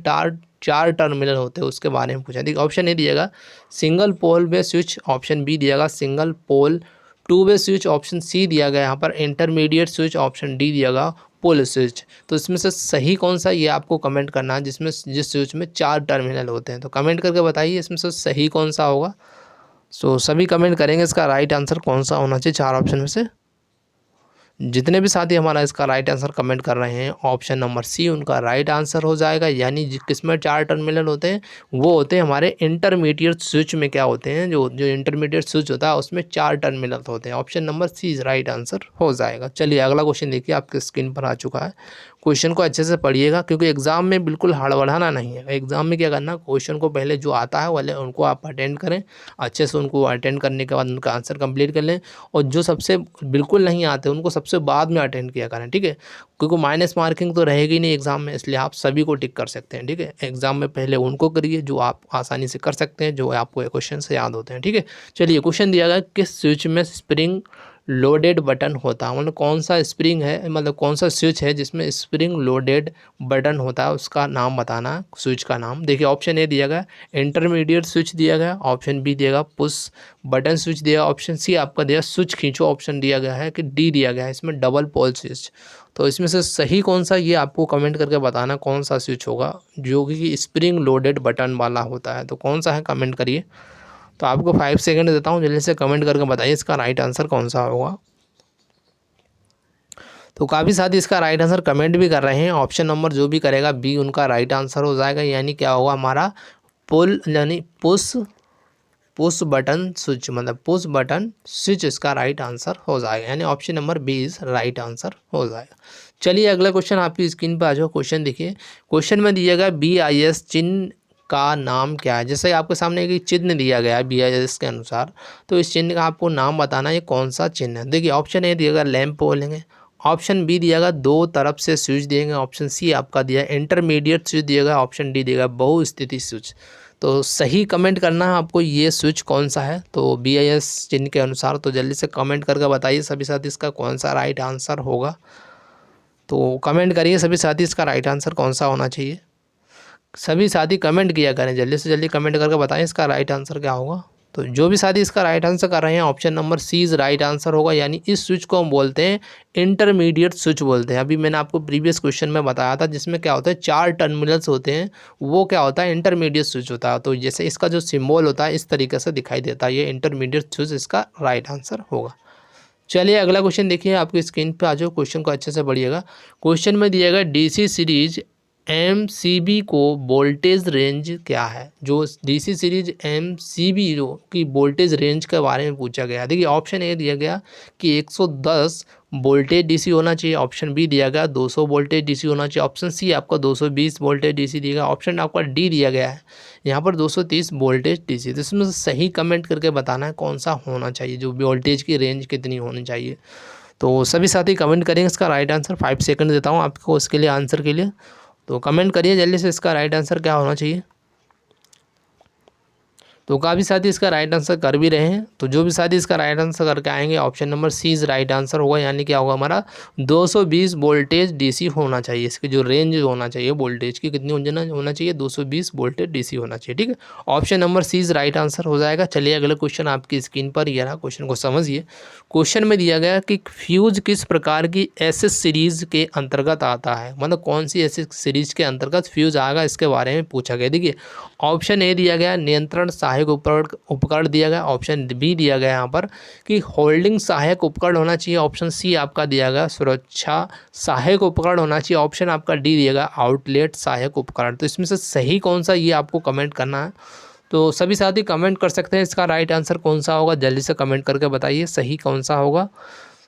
4 टर्मिनल होते हैं उसके बारे में पूछा। देखिए ऑप्शन ए दिएगा single pole way switch, option B दिएगा single pole 2 way switch, option C दिया गया यहाँ पर इंटरमीडिएट स्विच, ऑप्शन डी दिएगा पुल स्विच। तो इसमें से सही कौन सा ये आपको कमेंट करना है जिस स्विच में 4 टर्मिनल होते हैं। तो कमेंट करके बताइए इसमें से सही कौन सा होगा। सो सभी कमेंट करेंगे इसका राइट आंसर कौन सा होना चाहिए 4 ऑप्शन में से। जितने भी साथी हमारा इसका राइट आंसर कमेंट कर रहे हैं ऑप्शन नंबर सी उनका राइट आंसर हो जाएगा। यानी किसमें 4 टर्मिनल होते हैं, वो होते हैं हमारे इंटरमीडिएट स्विच में। क्या होते हैं, जो इंटरमीडिएट स्विच होता है उसमें 4 टर्मिनल होते हैं। Option number C right answer हो जाएगा। चलिए अगला क्वेश्चन देखिए, आपके स्क्रीन पर आ चुका है। क्वेश्चन को अच्छे से पढ़िएगा क्योंकि एग्जाम में बिल्कुल हड़बड़ाना नहीं है। एग्जाम में क्या करना, क्वेश्चन को पहले जो आता है वाले उनको आप अटेंड करें, अच्छे से उनको अटेंड करने के बाद उनका आंसर कंप्लीट कर लें, और जो सबसे बिल्कुल नहीं आते उनको सबसे बाद में अटेंड किया करें। ठीक है, क्योंकि माइनस मार्किंग तो रहेगी नहीं एग्जाम में, इसलिए आप सभी को टिक कर सकते हैं। ठीक है, एग्जाम में पहले उनको करिए जो आप आसानी से कर सकते हैं, जो आपको क्वेश्चन से याद होते हैं। ठीक है, चलिए क्वेश्चन दिया गया किस स्विच में स्प्रिंग लोडेड बटन होता है। मतलब कौन सा स्प्रिंग है, मतलब कौन सा स्विच है जिसमें स्प्रिंग लोडेड बटन होता है, उसका नाम बताना, स्विच का नाम। देखिए ऑप्शन ए दिया गया इंटरमीडिएट स्विच दिया गया, ऑप्शन बी दिया गया पुश बटन स्विच दिया, ऑप्शन सी आपका दिया स्विच खींचो, ऑप्शन दिया गया है कि डी दिया गया है इसमें डबल पोल स्विच। तो इसमें से सही कौन सा ये आपको कमेंट करके बताना कौन सा स्विच होगा जो कि स्प्रिंग लोडेड बटन वाला होता है। तो कौन सा है कमेंट करिए। तो आपको 5 सेकंड देता हूँ, जल्दी से कमेंट करके बताइए इसका राइट आंसर कौन सा होगा। तो काफ़ी साथी इसका राइट आंसर कमेंट भी कर रहे हैं। ऑप्शन नंबर जो भी करेगा बी उनका राइट आंसर हो जाएगा। यानी क्या होगा हमारा पुल यानी पुश बटन स्विच, मतलब पुश बटन स्विच इसका राइट आंसर हो जाएगा। यानी option number B is right answer हो जाएगा। चलिए अगला क्वेश्चन आपकी स्क्रीन पर आ जाओ। क्वेश्चन देखिए, क्वेश्चन में दिया गया BIS चिन्ह का नाम क्या है। जैसे आपके सामने एक चिन्ह दिया गया है BIS के अनुसार, तो इस चिन्ह का आपको नाम बताना है कौन सा चिन्ह है। देखिए ऑप्शन ए दिएगा लैंप बोलेंगे, ऑप्शन बी दिएगा 2 तरफ से स्विच दिएंगे, ऑप्शन सी आपका दिया इंटरमीडिएट स्विच दिएगा, ऑप्शन डी दिएगा बहुस्थिति स्विच। तो सही कमेंट करना है आपको, ये स्विच कौन सा है, तो BIS चिन्ह के अनुसार। तो जल्दी से कमेंट करके बताइए सभी साथी इसका कौन सा राइट आंसर होगा। तो कमेंट करिए सभी साथी इसका राइट आंसर कौन सा होना चाहिए। सभी साथी कमेंट किया करें, जल्दी से जल्दी कमेंट करके बताएं इसका राइट आंसर क्या होगा। तो जो भी साथी इसका राइट आंसर कर रहे हैं option number C is right answer होगा, यानी इस स्विच को हम बोलते हैं इंटरमीडिएट स्विच बोलते हैं। अभी मैंने आपको प्रीवियस क्वेश्चन में बताया था जिसमें क्या होता है 4 टर्मिनल्स होते हैं, वो क्या होता है इंटरमीडिएट स्विच होता है। तो जैसे इसका जो सिंबल होता है इस तरीके से दिखाई देता है, ये इंटरमीडिएट स्विच इसका राइट आंसर होगा। चलिए अगला क्वेश्चन देखिए, आपकी स्क्रीन पे आ जाओ, क्वेश्चन को अच्छे से पढ़िएगा। क्वेश्चन में दिया गया DC सीरीज MCB को वोल्टेज रेंज क्या है। जो DC सीरीज MCB की वोल्टेज रेंज के बारे में पूछा गया। देखिए ऑप्शन ए दिया गया कि 110 वोल्टेज DC होना चाहिए, ऑप्शन बी दिया गया 200 वोल्टेज DC होना चाहिए, ऑप्शन सी आपका 220 वोल्टेज DC दिया गया, ऑप्शन आपका डी दिया गया है यहाँ पर 230 वोल्टेज DC। तो इसमें से सही कमेंट करके बताना है कौन सा होना चाहिए, जो वोल्टेज की रेंज कितनी होनी चाहिए। तो सभी साथी कमेंट करेंगे इसका राइट आंसर। 5 सेकंड देता हूँ आपको इसके लिए आंसर के लिए, तो कमेंट करिए जल्दी से इसका राइट आंसर क्या होना चाहिए। तो काफ़ी साथी इसका राइट आंसर कर भी रहे हैं। तो जो भी साथी इसका राइट आंसर करके आएंगे option number C is right answer होगा, यानी क्या होगा हमारा 220 वोल्टेज DC होना चाहिए। इसकी जो रेंज होना चाहिए वोल्टेज की कितनी होना चाहिए 220 वोल्टेज DC होना चाहिए। ठीक है, option number C is right answer हो जाएगा। चलिए अगला क्वेश्चन आपकी स्क्रीन पर ये रहा, क्वेश्चन को समझिए। क्वेश्चन में दिया गया कि फ्यूज किस प्रकार की SS सीरीज़ के अंतर्गत आता है, मतलब कौन सी SS सीरीज़ के अंतर्गत फ्यूज आएगा इसके बारे में पूछा गया। देखिए ऑप्शन ए दिया गया नियंत्रण सहायक उपकरण दिया गया, ऑप्शन बी दिया गया यहाँ पर कि होल्डिंग सहायक उपकरण होना चाहिए, ऑप्शन सी आपका दिया गया सुरक्षा सहायक उपकरण होना चाहिए, ऑप्शन आपका डी दिया गया आउटलेट सहायक उपकरण। तो इसमें से सही कौन सा ये आपको कमेंट करना है। तो सभी साथी कमेंट कर सकते हैं इसका राइट आंसर कौन सा होगा, जल्दी से कमेंट करके बताइए सही कौन सा होगा।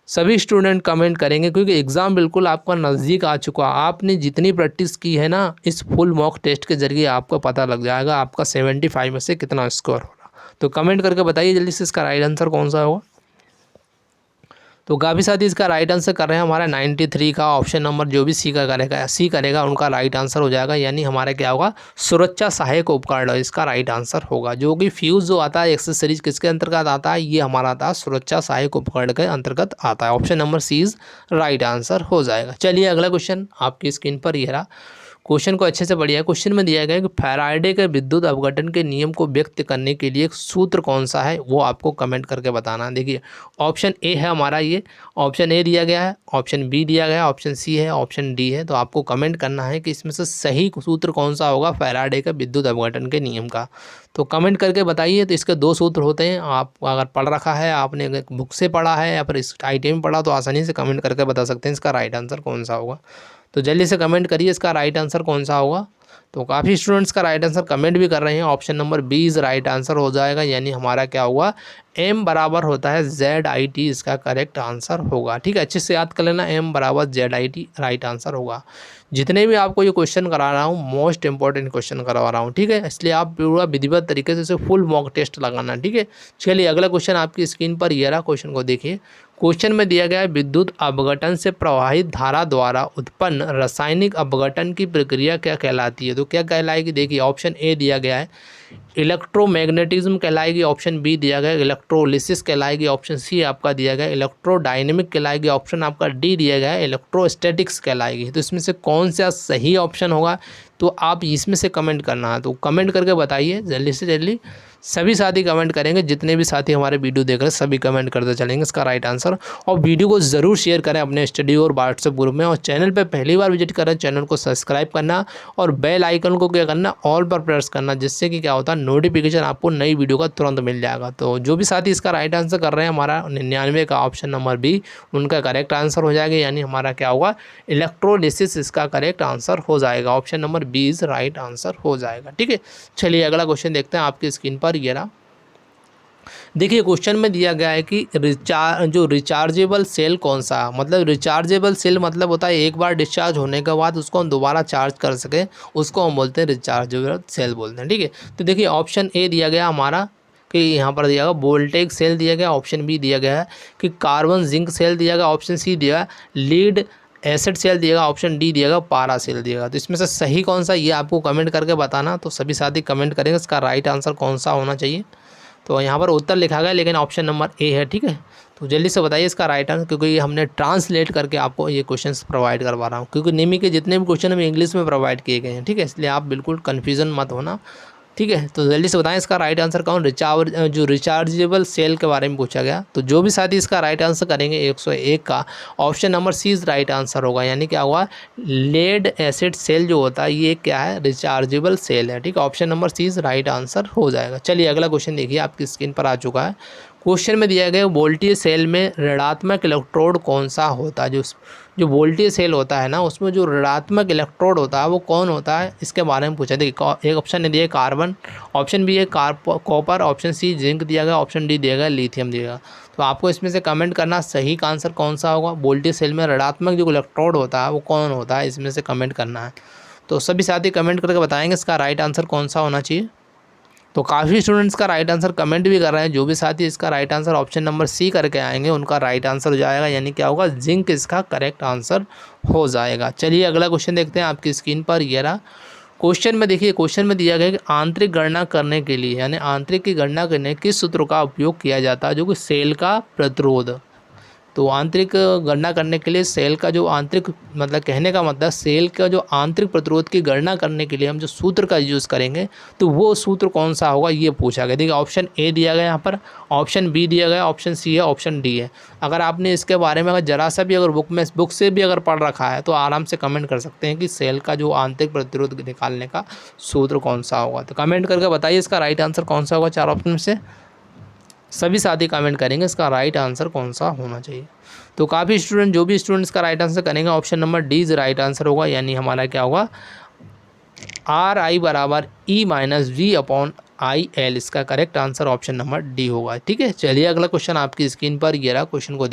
सभी स्टूडेंट कमेंट करेंगे क्योंकि एग्ज़ाम बिल्कुल आपका नज़दीक आ चुका है। आपने जितनी प्रैक्टिस की है ना इस फुल मॉक टेस्ट के ज़रिए आपको पता लग जाएगा आपका 75 में से कितना स्कोर हो रहा। तो कमेंट करके बताइए जल्दी से इसका राइट आंसर कौन सा होगा। तो काफ़ी साथी इसका राइट आंसर कर रहे हैं हमारा 93 का ऑप्शन नंबर जो भी सी करेगा उनका राइट आंसर हो जाएगा, यानी हमारा क्या होगा सुरक्षा सहायक उपकरण इसका राइट आंसर होगा। जो कि फ्यूज जो आता है एक्सेस सीरीज किसके अंतर्गत आता है, ये हमारा आता है सुरक्षा सहायक उपकरण के अंतर्गत आता है। Option number C is right answer हो जाएगा। चलिए अगला क्वेश्चन आपकी स्क्रीन पर ये रहा, क्वेश्चन को अच्छे से पढ़िए। क्वेश्चन में दिया गया है कि फैराडे के विद्युत अपघटन के नियम को व्यक्त करने के लिए एक सूत्र कौन सा है, वो आपको कमेंट करके बताना है। देखिए ऑप्शन ए है हमारा, ये ऑप्शन ए दिया गया है, ऑप्शन बी दिया गया है, ऑप्शन सी है, ऑप्शन डी है। तो आपको कमेंट करना है कि इसमें से सही सूत्र कौन सा होगा फैराडे के विद्युत अपघटन के नियम का। तो कमेंट करके बताइए। तो इसके 2 सूत्र होते हैं, आप अगर पढ़ रखा है आपने बुक से पढ़ा है या फिर इस IIT में पढ़ा तो आसानी से कमेंट करके बता सकते हैं इसका राइट आंसर कौन सा होगा। तो जल्दी से कमेंट करिए इसका राइट आंसर कौन सा होगा। तो काफ़ी स्टूडेंट्स का राइट आंसर कमेंट भी कर रहे हैं, option number B is right answer हो जाएगा, यानी हमारा क्या हुआ M बराबर होता है ZIT इसका करेक्ट आंसर होगा। ठीक है, अच्छे से याद कर लेना, M बराबर ZIT राइट आंसर होगा। जितने भी आपको ये क्वेश्चन करा रहा हूँ मोस्ट इंपॉर्टेंट क्वेश्चन करवा रहा हूँ, ठीक है, इसलिए आप पूरा विधिवत तरीके से इसे फुल मॉक टेस्ट लगाना। ठीक है, चलिए अगला क्वेश्चन आपकी स्क्रीन पर ये रहा, क्वेश्चन को देखिए। क्वेश्चन में दिया गया है विद्युत अपघटन से प्रवाहित धारा द्वारा उत्पन्न रासायनिक अपघटन की प्रक्रिया क्या कहलाती है। तो क्या कहलाएगी, देखिए ऑप्शन ए दिया गया है इलेक्ट्रोमैग्नेटिज्म कहलाएगी, ऑप्शन बी दिया गया इलेक्ट्रोलिसिस कहलाएगी, ऑप्शन सी आपका दिया गया इलेक्ट्रोडायनेमिक कहलाएगी, ऑप्शन आपका डी दिया गया है इलेक्ट्रोस्टैटिक्स कहलाएगी। तो इसमें से कौन सा सही ऑप्शन होगा, तो आप इसमें से कमेंट करना है। तो कमेंट करके बताइए जल्दी से जल्दी, सभी साथी कमेंट करेंगे, जितने भी साथी हमारे वीडियो देख रहे हैं सभी कमेंट करते चलेंगे इसका राइट आंसर। और वीडियो को ज़रूर शेयर करें अपने स्टडी और व्हाट्सएप ग्रुप में, और चैनल पे पहली बार विजिट करें चैनल को सब्सक्राइब करना और बेल आइकन को क्या करना ऑल पर प्रेस करना, जिससे कि क्या होता है नोटिफिकेशन आपको नई वीडियो का तुरंत मिल जाएगा। तो जो भी साथी इसका राइट आंसर कर रहे हैं हमारा 99 का ऑप्शन नंबर बी उनका करेक्ट आंसर हो जाएगा, यानी हमारा क्या होगा इलेक्ट्रोलिसिस इसका करेक्ट आंसर हो जाएगा। Option number B is right answer हो जाएगा। ठीक है, चलिए अगला क्वेश्चन देखते हैं आपकी स्क्रीन पर ये रहा। देखिए क्वेश्चन में दिया गया है कि रिचार्जेबल सेल कौन सा, मतलब रिचार्जेबल सेल मतलब होता है एक बार डिस्चार्ज होने के बाद उसको हम दोबारा चार्ज कर सकें, उसको हम बोलते हैं रिचार्जेबल सेल बोलते हैं। ठीक है, तो देखिए ऑप्शन ए दिया गया हमारा कि यहाँ पर दिया गया वोल्टेज सेल दिया गया, ऑप्शन बी दिया गया है कि कार्बन जिंक सेल दिया गया, ऑप्शन सी दिया लीड एसिड सेल दिएगा, ऑप्शन डी दिएगा पारा सेल दिएगा। तो इसमें से सही कौन सा, ये आपको कमेंट करके बताना। तो सभी साथी कमेंट करेंगे इसका राइट आंसर कौन सा होना चाहिए। तो यहाँ पर उत्तर लिखा गया लेकिन ऑप्शन नंबर ए है, ठीक है। तो जल्दी से बताइए इसका राइट आंसर, क्योंकि ये हमने ट्रांसलेट करके आपको ये क्वेश्चंस प्रोवाइड करवा रहा हूँ, क्योंकि निमी के जितने भी क्वेश्चन हमें इंग्लिश में प्रोवाइड किए गए हैं, ठीक है। इसलिए आप बिल्कुल कन्फ्यूज़न मत होना, ठीक है। तो जल्दी से बताएं इसका राइट आंसर कौन, जो रिचार्जेबल सेल के बारे में पूछा गया। तो जो भी साथी इसका राइट आंसर करेंगे 101 का, option number C right answer होगा। यानी क्या हुआ, लेड एसिड सेल जो होता है ये क्या है, रिचार्जेबल सेल है, ठीक है। Option number C right answer हो जाएगा। चलिए अगला क्वेश्चन देखिए, आपकी स्क्रीन पर आ चुका है। क्वेश्चन में दिया गया वोल्टेज सेल में ऋणात्मक इलेक्ट्रोड कौन सा होता है। जो वोल्टेज सेल होता है ना, उसमें जो ऋणात्मक इलेक्ट्रोड होता है वो कौन होता है, इसके बारे में पूछा। देखिए एक ऑप्शन दिया है कार्बन, ऑप्शन बी है कॉपर, ऑप्शन सी जिंक दिया गया, ऑप्शन डी दिया गया लिथियम दिया गया। तो आपको इसमें से कमेंट करना सही का आंसर कौन सा होगा। वोल्टेज सेल में ऋणात्मक जो इलेक्ट्रोड होता है वो कौन होता है, इसमें से कमेंट करना है। तो सभी साथी कमेंट करके बताएंगे इसका राइट आंसर कौन सा होना चाहिए। तो काफ़ी स्टूडेंट्स का राइट आंसर कमेंट भी कर रहे हैं। जो भी साथी इसका right answer option number C करके आएंगे उनका राइट आंसर हो जाएगा, यानी क्या होगा, जिंक इसका करेक्ट आंसर हो जाएगा। चलिए अगला क्वेश्चन देखते हैं आपकी स्क्रीन पर। ये रहा क्वेश्चन में, देखिए क्वेश्चन में दिया गया कि आंतरिक गणना करने के लिए, यानी आंतरिक की गणना करने किस सूत्र का उपयोग किया जाता है, जो कि सेल का प्रतिरोध। तो आंतरिक गणना करने के लिए सेल का जो आंतरिक, मतलब कहने का मतलब सेल का जो आंतरिक प्रतिरोध की गणना करने के लिए हम जो सूत्र का यूज़ करेंगे, तो वो सूत्र कौन सा होगा ये पूछा गया। देखिए ऑप्शन ए दिया गया यहाँ पर, ऑप्शन बी दिया गया, ऑप्शन सी है, ऑप्शन डी है। अगर आपने इसके बारे में अगर जरा सा भी अगर बुक से भी अगर पढ़ रखा है तो आराम से कमेंट कर सकते हैं कि सेल का जो आंतरिक प्रतिरोध निकालने का सूत्र कौन सा होगा। तो कमेंट करके बताइए इसका राइट आंसर कौन सा होगा। 4 ऑप्शन में से सभी साथी कमेंट करेंगे इसका राइट आंसर कौन सा होना चाहिए। तो काफ़ी स्टूडेंट, जो भी स्टूडेंट्स का राइट आंसर करेंगे option number D right answer होगा। यानी हमारा क्या होगा, आर आई बराबर E minus V upon I L, इसका correct answer option number D होगा, ठीक है। चलिए अगला क्वेश्चन आपकी स्क्रीन पर ये रहा। क्वेश्चन को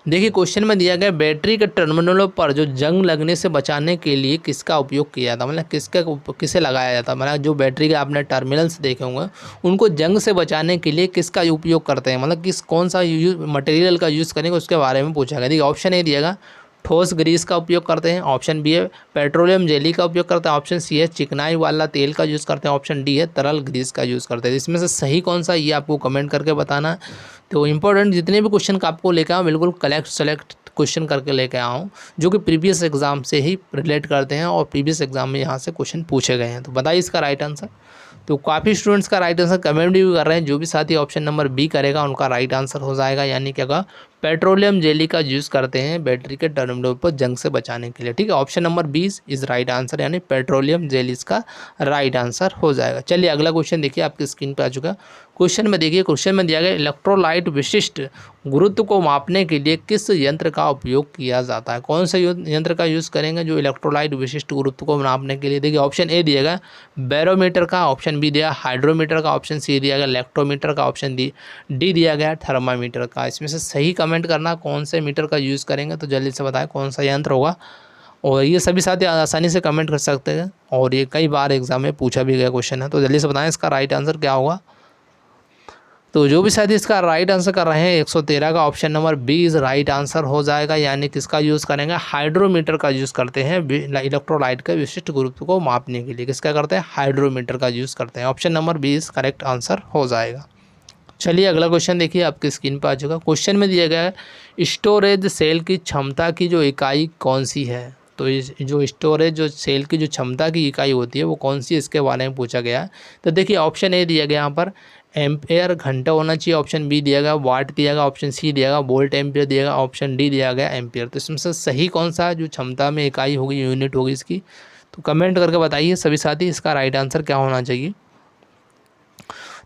देखिए क्वेश्चन में दिया गया बैटरी के टर्मिनलों पर जो जंग लगने से बचाने के लिए किसका उपयोग किया जाता है, मतलब किसे लगाया जाता है। मतलब जो बैटरी के आपने टर्मिनल्स देखे होंगे उनको जंग से बचाने के लिए किसका उपयोग करते हैं, मतलब कौन सा मटेरियल का यूज़ करेंगे उसके बारे में पूछा गया। देखिए ऑप्शन ए दिएगा ठोस ग्रीस का उपयोग करते हैं, ऑप्शन बी है पेट्रोलियम जेली का उपयोग करते हैं, ऑप्शन सी है चिकनाई वाला तेल का यूज़ करते हैं, ऑप्शन डी है तरल ग्रीस का यूज़ करते हैं। इसमें से सही कौन सा, ये आपको कमेंट करके बताना है। तो इंपॉर्टेंट जितने भी क्वेश्चन का आपको लेकर आऊँ बिल्कुल सेलेक्ट क्वेश्चन करके लेके आऊँ जो कि प्रीवियस एग्जाम से ही रिलेट करते हैं और प्रीवियस एग्जाम में यहाँ से क्वेश्चन पूछे गए हैं। तो बताइए इसका राइट आंसर। तो काफ़ी स्टूडेंट्स का राइट आंसर कमेंट भी कर रहे हैं। जो भी साथी ऑप्शन नंबर बी करेगा उनका राइट आंसर हो जाएगा, यानी क्या होगा, पेट्रोलियम जेली का यूज़ करते हैं बैटरी के टर्मिनलों पर जंग से बचाने के लिए, ठीक है। Option number 20 is right answer, यानी पेट्रोलियम जेली इसका राइट आंसर हो जाएगा। चलिए अगला क्वेश्चन देखिए, आपकी स्क्रीन पर आ चुका है। क्वेश्चन में देखिए, क्वेश्चन में दिया गया इलेक्ट्रोलाइट विशिष्ट गुरुत्व को मापने के लिए किस यंत्र का उपयोग किया जाता है। कौन सा यंत्र का यूज़ करेंगे जो इलेक्ट्रोलाइट विशिष्ट गुरुत्व को मापने के लिए। देखिए ऑप्शन ए दिएगा बैरोमीटर का, ऑप्शन बी दिया हाइड्रोमीटर का, ऑप्शन सी दिया गया इलेक्ट्रोमीटर का, ऑप्शन डी दिया गया थर्मामीटर का। इसमें से सही कमेंट करना कौन से मीटर का यूज़ करेंगे, तो जल्दी से बताएं कौन सा यंत्र होगा। और ये सभी साथी आसानी से कमेंट कर सकते हैं और ये कई बार एग्जाम में पूछा भी गया क्वेश्चन है। तो जल्दी से बताएं इसका राइट आंसर क्या होगा। तो जो भी साथी इसका राइट आंसर कर रहे हैं 113 का option number B is right answer हो जाएगा, यानी किसका यूज़ करेंगे, हाइड्रोमीटर का यूज़ करते हैं इलेक्ट्रोलाइट के विशिष्ट गुरुत्व को मापने के लिए। किसका करते हैं, हाइड्रोमीटर का यूज़ करते हैं। Option number B is correct answer हो जाएगा। चलिए अगला क्वेश्चन देखिए, आपकी स्क्रीन पर आ चुका। क्वेश्चन में दिया गया है स्टोरेज सेल की क्षमता की जो इकाई कौन सी है। तो इस जो स्टोरेज जो सेल की जो क्षमता की इकाई होती है वो कौन सी, इसके बारे में पूछा गया है। तो देखिए ऑप्शन ए दिया गया यहाँ पर एम्पेयर घंटा होना चाहिए, ऑप्शन बी दिया गया वाट दिया गया, ऑप्शन सी दिया गया वोल्ट एम्पेयर दिया गया, ऑप्शन डी दिया गया एम्पेयर। तो इसमें से सही कौन सा जो क्षमता में इकाई होगी, यूनिट होगी इसकी, तो कमेंट करके बताइए सभी साथी इसका राइट आंसर क्या होना चाहिए।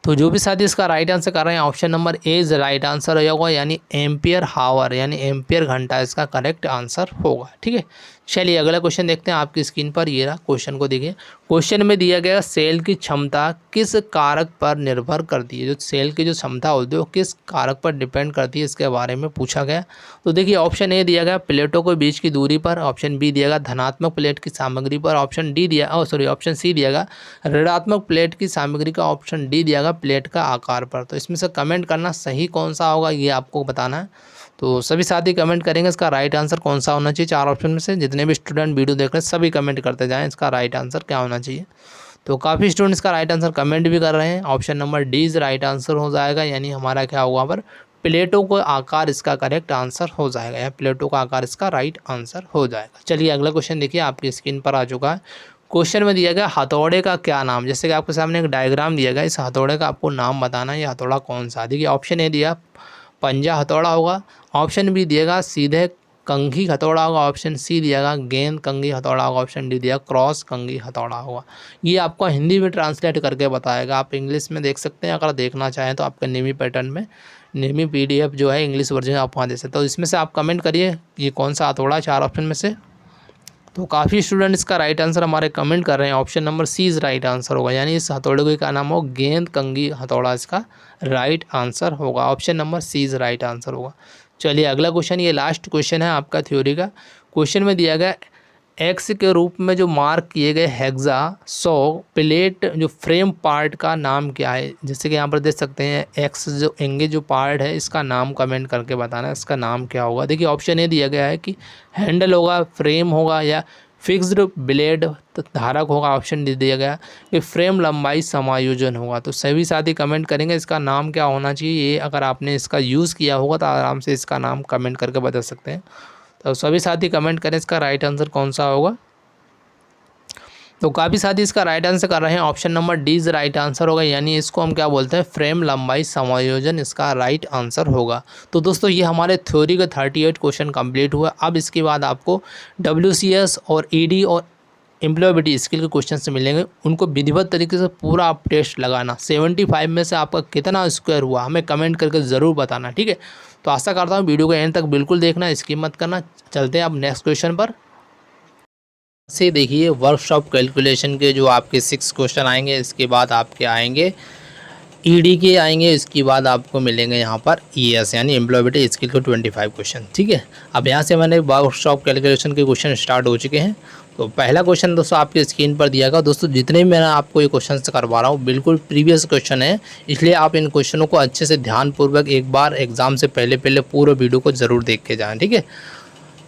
तो जो भी साथी इसका राइट आंसर कर रहे हैं option number A is right answer होगा, यानी एम्पियर हावर, यानी एम्पियर घंटा इसका करेक्ट आंसर होगा, ठीक है। चलिए अगला क्वेश्चन देखते हैं, आपकी स्क्रीन पर ये रहा। क्वेश्चन को देखिए, क्वेश्चन में दिया गया सेल की क्षमता किस कारक पर निर्भर करती है। जो सेल की जो क्षमता होती है वो किस कारक पर डिपेंड करती है, इसके बारे में पूछा गया। तो देखिए ऑप्शन ए दिया गया प्लेटों के बीच की दूरी पर, ऑप्शन बी दिया गया धनात्मक प्लेट की सामग्री पर, ऑप्शन सी दिया गया ऋणात्मक प्लेट की सामग्री का, ऑप्शन डी दिया गया प्लेट का आकार पर। तो इसमें से कमेंट करना सही कौन सा होगा ये आपको बताना है। तो सभी साथी कमेंट करेंगे इसका राइट आंसर कौन सा होना चाहिए 4 ऑप्शन में से। जितने भी स्टूडेंट वीडियो देख रहे हैं सभी कमेंट करते जाएँ इसका राइट आंसर क्या होना चाहिए। तो काफ़ी स्टूडेंट्स का राइट आंसर कमेंट भी कर रहे हैं। Option number D is right answer हो जाएगा, यानी हमारा क्या होगा पर प्लेटो का आकार इसका करेक्ट आंसर हो जाएगा, या प्लेटो का आकार इसका राइट आंसर हो जाएगा। चलिए अगला क्वेश्चन देखिए, आपकी स्क्रीन पर आ चुका है। क्वेश्चन में दिया गया हथौड़े का क्या नाम, जैसे कि आपके सामने एक डायग्राम दिया गया, इस हथौड़े का आपको नाम बताना है, ये हथौड़ा कौन सा। देखिए ऑप्शन ए दिया पंजा हथौड़ा होगा, ऑप्शन बी दिएगा सीधे कंघी हथौड़ा होगा, ऑप्शन सी दिएगा गेंद कंघी हथौड़ा होगा, ऑप्शन डी दिया क्रॉस कंघी हथौड़ा होगा। ये आपको हिंदी में ट्रांसलेट करके बताएगा, आप इंग्लिश में देख सकते हैं, अगर देखना चाहें तो आपके नेमी पैटर्न में नेमी PDF जो है इंग्लिश वर्जन आप वहाँ दे सकते हो। तो इसमें से आप कमेंट करिए ये कौन सा हथौड़ा है 4 ऑप्शन में से। तो काफ़ी स्टूडेंट इसका राइट आंसर हमारे कमेंट कर रहे हैं, option number C is right answer होगा, यानी इस हथौड़े को क्या नाम हो गेंद कंघी हथौड़ा इसका राइट आंसर होगा। Option number C is right answer होगा। चलिए अगला क्वेश्चन, ये लास्ट क्वेश्चन है आपका थ्योरी का। क्वेश्चन में दिया गया एक्स के रूप में जो मार्क किए गए हेक्सा 100 प्लेट जो फ्रेम पार्ट का नाम क्या है। जैसे कि यहाँ पर देख सकते हैं एक्स जो एंगेज जो पार्ट है इसका नाम कमेंट करके बताना है इसका नाम क्या होगा। देखिए ऑप्शन ए दिया गया है कि हैंडल होगा, फ्रेम होगा, या फिक्स्ड ब्लेड धारक होगा। ऑप्शन डी दिया गया कि फ्रेम लंबाई समायोजन होगा। तो सभी साथी कमेंट करेंगे इसका नाम क्या होना चाहिए। ये अगर आपने इसका यूज़ किया होगा तो आराम से इसका नाम कमेंट करके बता सकते हैं। तो सभी साथी कमेंट करें इसका राइट आंसर कौन सा होगा। तो काफ़ी साथी इसका राइट आंसर कर रहे हैं, option number D is right answer होगा, यानी इसको हम क्या बोलते हैं फ्रेम लंबाई समायोजन इसका राइट आंसर होगा। तो दोस्तों ये हमारे थ्योरी का 38 क्वेश्चन कंप्लीट हुआ। अब इसके बाद आपको WCS और ED और एम्प्लॉयबिलिटी स्किल के क्वेश्चन से मिलेंगे, उनको विधिवत तरीके से पूरा आप टेस्ट लगाना। 75 में से आपका कितना स्क्वायर हुआ हमें कमेंट करके ज़रूर बताना, ठीक है। तो आशा करता हूँ वीडियो को एंड तक बिल्कुल देखना, स्किप मत करना। चलते हैं अब नेक्स्ट क्वेश्चन पर। से देखिए वर्कशॉप कैलकुलेशन के जो आपके 6 क्वेश्चन आएंगे, इसके बाद आपके आएंगे ED के आएंगे, इसके बाद आपको मिलेंगे यहाँ पर ES यानी एम्प्लॉयबिलिटी स्किल के 25 क्वेश्चन, ठीक है। अब यहाँ से मैंने वर्कशॉप कैलकुलेशन के क्वेश्चन स्टार्ट हो चुके हैं। तो पहला क्वेश्चन दोस्तों आपकी स्क्रीन पर दिया गया। दोस्तों जितने भी मैं आपको ये क्वेश्चन करवा रहा हूँ बिल्कुल प्रीवियस क्वेश्चन है, इसलिए आप इन क्वेश्चनों को अच्छे से ध्यानपूर्वक एक बार एग्जाम से पहले पूरा वीडियो को ज़रूर देख के जाएँ, ठीक है।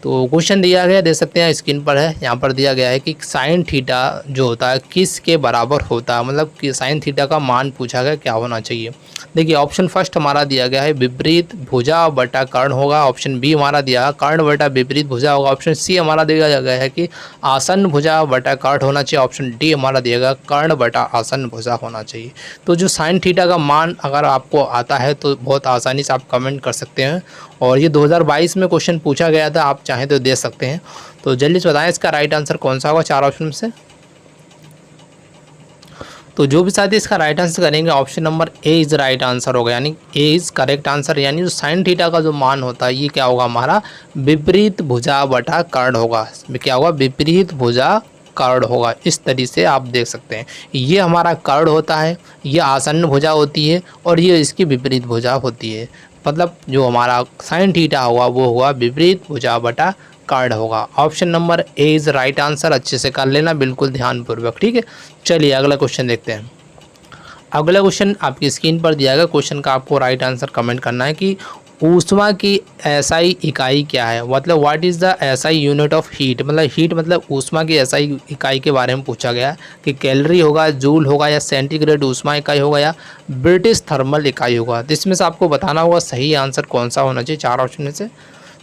तो क्वेश्चन दिया गया देख सकते हैं स्क्रीन पर है, यहाँ पर दिया गया है कि साइन थीटा जो होता है किस के बराबर होता है, मतलब कि साइन थीटा का मान पूछा गया क्या होना चाहिए। देखिए ऑप्शन फर्स्ट हमारा दिया गया है विपरीत भुजा बटा कर्ण होगा, ऑप्शन बी हमारा दिया है कर्ण बटा विपरीत भुजा होगा, ऑप्शन सी हमारा दिया गया है कि आसन भुजा बटा कर्ण होना चाहिए, ऑप्शन डी हमारा दिया गया कर्ण बटा आसन भुजा होना चाहिए। तो जो साइन थीटा का मान अगर आपको आता है तो बहुत आसानी से आप कमेंट कर सकते हैं, और ये 2022 में क्वेश्चन पूछा गया था, आप चाहें तो दे सकते हैं। तो जल्दी से बताएं इसका राइट आंसर कौन सा होगा 4 ऑप्शन में से। तो जो भी साथी इसका राइट आंसर करेंगे option number A is right answer होगा, यानी ए इज़ करेक्ट आंसर, यानी जो साइन थीटा का जो मान होता है ये क्या होगा हमारा विपरीत भुजा बटा कर्ण होगा। क्या होगा विपरीत भुजा कर्ण होगा, इस तरीके से आप देख सकते हैं। ये हमारा कर्ण होता है, ये आसन्न भुजा होती है, और ये इसकी विपरीत भुजा होती है। मतलब जो हमारा साइन थीटा होगा वो होगा विपरीत भुजा बटा कर्ण होगा। Option number A is right answer, अच्छे से कर लेना बिल्कुल ध्यानपूर्वक, ठीक है। चलिए अगला क्वेश्चन देखते हैं। अगला क्वेश्चन आपकी स्क्रीन पर दिया गया, क्वेश्चन का आपको राइट आंसर कमेंट करना है कि ऊष्मा की SI इकाई क्या है, मतलब what is the SI unit of heat, मतलब हीट मतलब ऊष्मा की SI इकाई के बारे में पूछा गया कि कैलोरी होगा, जूल होगा, या सेंटीग्रेड ऊष्मा इकाई होगा, या ब्रिटिश थर्मल इकाई होगा। तो इसमें से आपको बताना होगा सही आंसर कौन सा होना चाहिए 4 ऑप्शन में से।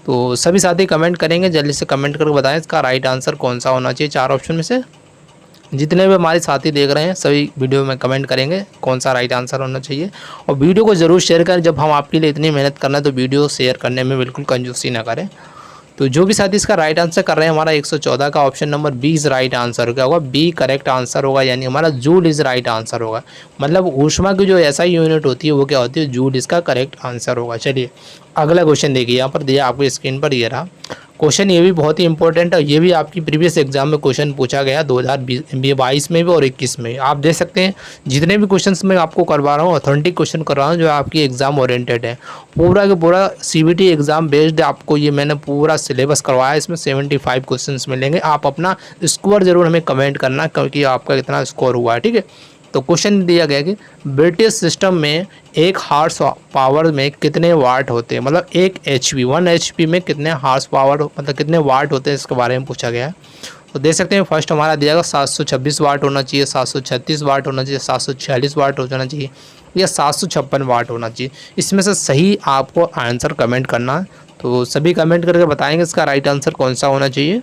तो सभी साथी कमेंट करेंगे, जल्दी से कमेंट करके बताएं इसका राइट आंसर कौन सा होना चाहिए 4 ऑप्शन में से। जितने भी हमारे साथी देख रहे हैं सभी वीडियो में कमेंट करेंगे कौन सा राइट आंसर होना चाहिए, और वीडियो को ज़रूर शेयर करें। जब हम आपके लिए इतनी मेहनत करना है तो वीडियो शेयर करने में बिल्कुल कंजूसी ना करें। तो जो भी साथी इसका राइट आंसर कर रहे हैं, हमारा 114 का option number B is right answer क्या होगा, बी करेक्ट आंसर होगा, यानी हमारा जूल इज़ राइट आंसर होगा। मतलब ऊष्मा की जो SI यूनिट होती है वो क्या होती है, जूल इसका करेक्ट आंसर होगा। चलिए अगला क्वेश्चन देखिए, यहाँ पर दिया आपको स्क्रीन पर ये रहा क्वेश्चन, ये भी बहुत ही इंपॉर्टेंट है, ये भी आपकी प्रीवियस एग्जाम में क्वेश्चन पूछा गया 2022 में भी और 21 में। आप देख सकते हैं जितने भी क्वेश्चंस मैं आपको करवा रहा हूँ ऑथेंटिक क्वेश्चन कर रहा हूँ जो आपकी एग्जाम ओरिएंटेड है, पूरा का पूरा CBT एग्जाम बेस्ड आपको ये मैंने पूरा सिलेबस करवाया है। इसमें 75 क्वेश्चन मिलेंगे। आप अपना स्कोर जरूर हमें कमेंट करना क्योंकि आपका कितना स्कोर हुआ है, ठीक है। तो क्वेश्चन दिया गया कि ब्रिटिश सिस्टम में एक हार्स पावर में कितने वाट होते हैं, मतलब एक HP 1 HP में कितने हार्स पावर मतलब कितने वाट होते हैं, इसके बारे में पूछा गया है। तो देख सकते हैं फर्स्ट हमारा दिया गया 726 वाट होना चाहिए, 736 वाट होना चाहिए, 746 वाट हो जाना चाहिए या 756 वाट होना चाहिए। इसमें से सही आपको आंसर कमेंट करना है। तो सभी कमेंट करके बताएंगे इसका राइट आंसर कौन सा होना चाहिए।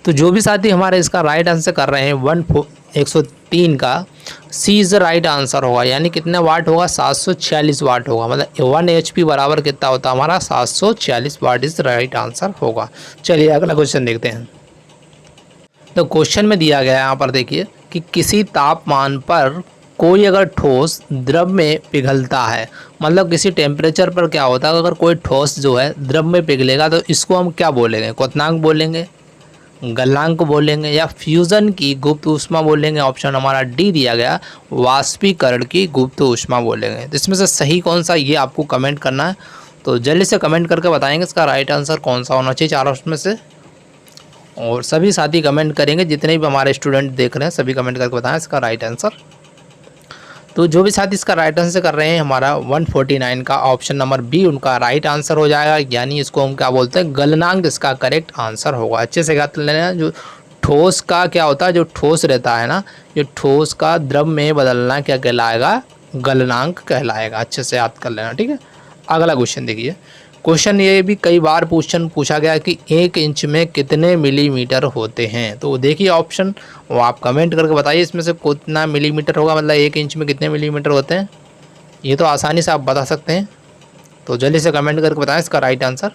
तो जो भी साथी हमारे इसका राइट आंसर कर रहे हैं 103 का सी इज़ राइट आंसर होगा, यानी कितने वाट होगा 746 वाट होगा, मतलब 1 HP बराबर कितना होता है हमारा 746 वाट इज़ राइट आंसर होगा। चलिए अगला क्वेश्चन देखते हैं। तो क्वेश्चन में दिया गया है यहाँ पर देखिए कि किसी तापमान पर कोई अगर ठोस द्रव में पिघलता है, मतलब किसी टेम्परेचर पर क्या होता है अगर कोई ठोस जो है द्रव में पिघलेगा तो इसको हम क्या बोलेंगे, क्वथनांक बोलेंगे, गलनांक बोलेंगे या फ्यूज़न की गुप्त ऊष्मा बोलेंगे। ऑप्शन हमारा डी दिया गया, वाष्पीकरण की गुप्त ऊष्मा बोलेंगे। तो इसमें से सही कौन सा ये आपको कमेंट करना है। तो जल्दी से कमेंट करके बताएंगे इसका राइट आंसर कौन सा होना चाहिए चारों में से। और सभी साथी कमेंट करेंगे, जितने भी हमारे स्टूडेंट देख रहे हैं सभी कमेंट करके बताएं इसका राइट आंसर। तो जो भी साथी इसका राइट आंसर कर रहे हैं हमारा 149 का ऑप्शन नंबर बी उनका राइट आंसर हो जाएगा, यानी इसको हम क्या बोलते हैं गलनांक इसका करेक्ट आंसर होगा। अच्छे से याद कर लेना, जो ठोस का क्या होता है, जो ठोस रहता है ना, जो ठोस का द्रव में बदलना क्या कहलाएगा, गलनांक कहलाएगा। अच्छे से याद कर लेना, ठीक है। अगला क्वेश्चन देखिए, क्वेश्चन ये भी कई बार पूछा गया कि 1 इंच में कितने मिलीमीटर होते हैं। तो देखिए ऑप्शन वो आप कमेंट करके बताइए इसमें से कितना मिलीमीटर होगा, मतलब 1 इंच में कितने मिलीमीटर होते हैं। ये तो आसानी से आप बता सकते हैं, तो जल्दी से कमेंट करके बताएं इसका राइट आंसर।